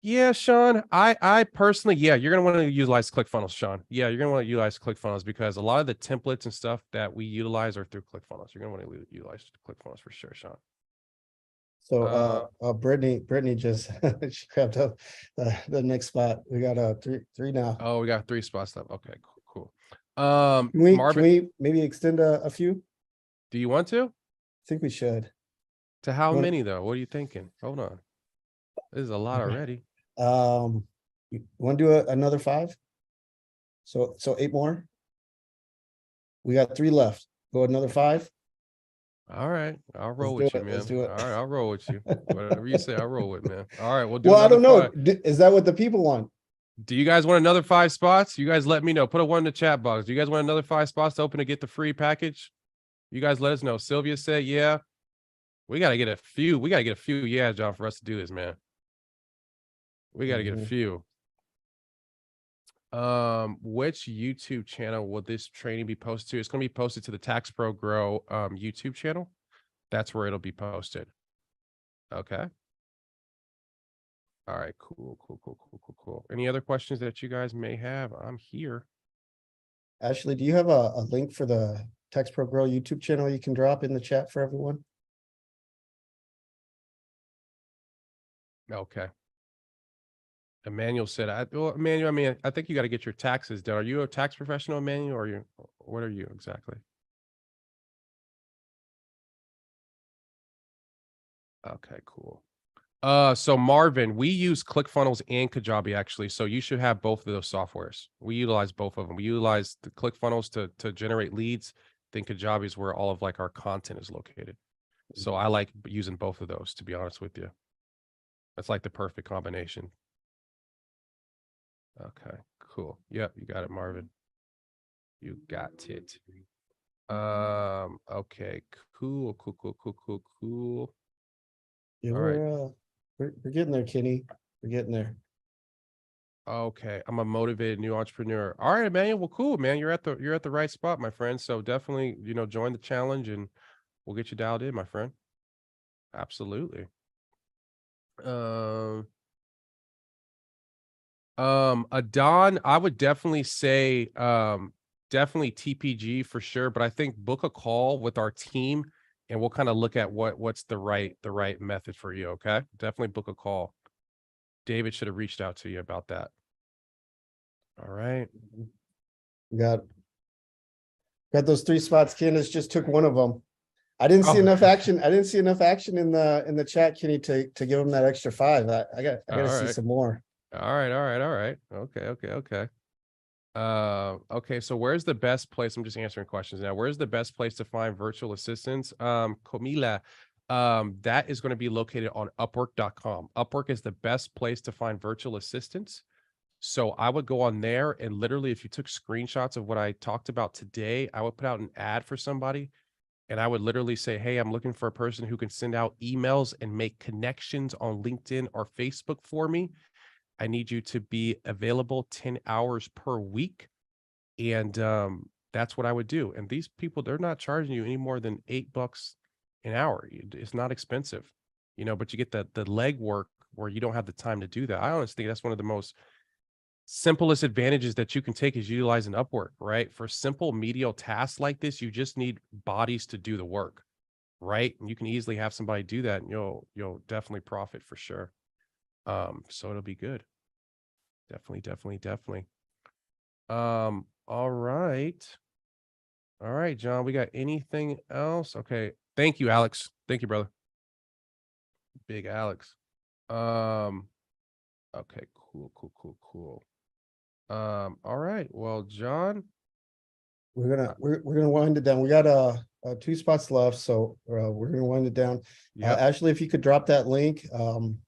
Yeah, Sean, I personally, yeah, you're going to want to utilize ClickFunnels, Sean. Yeah, you're going to want to utilize ClickFunnels because a lot of the templates and stuff that we utilize are through ClickFunnels. You're going to want to utilize ClickFunnels for sure, Sean. So Brittany just she grabbed up the next spot. We got three now. Oh, we got 3 spots left. Okay, cool. Can Marvin, we maybe extend a few? do you want to? I think we should. To how What- many though? What are you thinking? Hold on. This is a lot already. You want to do another 5? So 8 more. We got 3 left. Go another 5. All right, I'll roll Let's with do you, it, man. let's do it. All right, I'll roll with you. Whatever you say, I'll roll with, man. All right, we'll do Well, I another don't know. 5. Is that what the people want? Do you guys want another 5 spots? You guys let me know. Put a 1 in the chat box. Do you guys want another 5 spots to open to get the free package? You guys let us know. Sylvia said, yeah. We got to get a few. We got to get a few. Yeah, John, for us to do this, man. We got to get a few. Which YouTube channel will this training be posted to? It's going to be posted to the Tax Pro Grow YouTube channel. That's where it'll be posted. Okay. All right, cool. Any other questions that you guys may have? I'm here. Ashley, do you have a link for the Tax Pro Grow YouTube channel you can drop in the chat for everyone? Okay. Emmanuel said, well, Emmanuel, I mean, I think you got to get your taxes done. Are you a tax professional, Emmanuel, or what are you exactly? Okay, cool. So Marvin, we use ClickFunnels and Kajabi actually. So you should have both of those softwares. We utilize both of them. We utilize the ClickFunnels to generate leads. Then Kajabi is where all of like our content is located. So I like using both of those, to be honest with you. That's like the perfect combination. Okay, cool. Yep, you got it, Marvin. You got it. Okay, cool. Yeah, All right. we're getting there, Kenny. We're getting there. Okay, I'm a motivated new entrepreneur. All right, Emmanuel. Well, cool, man. You're at the right spot, my friend. So definitely, join the challenge and we'll get you dialed in, my friend. Absolutely. Adon, I would definitely say definitely TPG for sure, but I think book a call with our team and we'll kind of look at what's the right method for you, okay? Definitely book a call. David should have reached out to you about that. All right. We got those 3 spots. Candace just took one of them. I didn't see Oh. enough action. I didn't see enough action in the chat, Kenny, to give him that extra 5. I got to see right. some more. All right. Okay. Okay, so where's the best place? I'm just answering questions now. Where's the best place to find virtual assistants? Comila, that is going to be located on upwork.com. Upwork is the best place to find virtual assistants. So I would go on there and literally, if you took screenshots of what I talked about today, I would put out an ad for somebody and I would literally say, hey, I'm looking for a person who can send out emails and make connections on LinkedIn or Facebook for me. I need you to be available 10 hours per week. And that's what I would do. And these people, they're not charging you any more than $8 an hour. It's not expensive, but you get the leg work where you don't have the time to do that. I honestly think that's one of the most simplest advantages that you can take is utilizing Upwork, right? For simple medial tasks like this, you just need bodies to do the work, right? And you can easily have somebody do that and you'll definitely profit for sure. So it'll be good. Definitely. All right. All right, John, we got anything else? Okay. Thank you, Alex. Thank you, brother. Big Alex. Okay, cool. All right. Well, John, We're gonna wind it down. We got 2 spots left, so we're gonna wind it down. yeah. Ashley, if you could drop that link in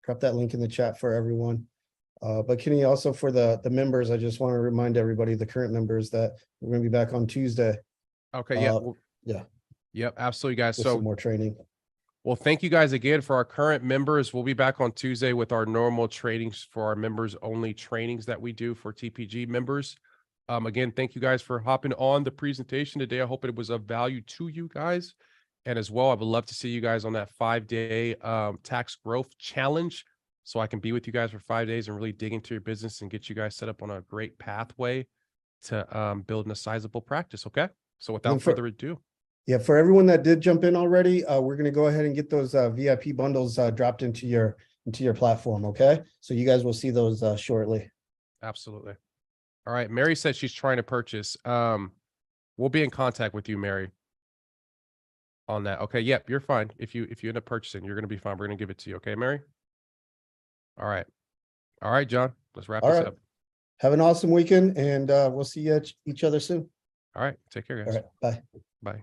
the chat for everyone. But Kenny, also for the members, I just want to remind everybody, the current members, that we're gonna be back on Tuesday. Okay, yeah. Yeah. Yep, absolutely, guys. With So some more training. well, thank you guys again for our current members. We'll be back on Tuesday with our normal trainings for our members only trainings that we do for TPG members. Again, thank you guys for hopping on the presentation today. I hope it was of value to you guys. And as well, I would love to see you guys on that 5-day tax growth challenge. So I can be with you guys for 5 days and really dig into your business and get you guys set up on a great pathway to building a sizable practice. Okay. So without further ado. Yeah, for everyone that did jump in already, we're gonna go ahead and get those VIP bundles dropped into your platform. Okay, so you guys will see those shortly. Absolutely. All right. Mary said she's trying to purchase. We'll be in contact with you, Mary, on that. Okay. Yep. You're fine. If you end up purchasing, you're going to be fine. We're going to give it to you. Okay, Mary? All right. All right, John, let's wrap this up. Have an awesome weekend and we'll see you each other soon. All right. Take care, guys. All right. Bye. Bye.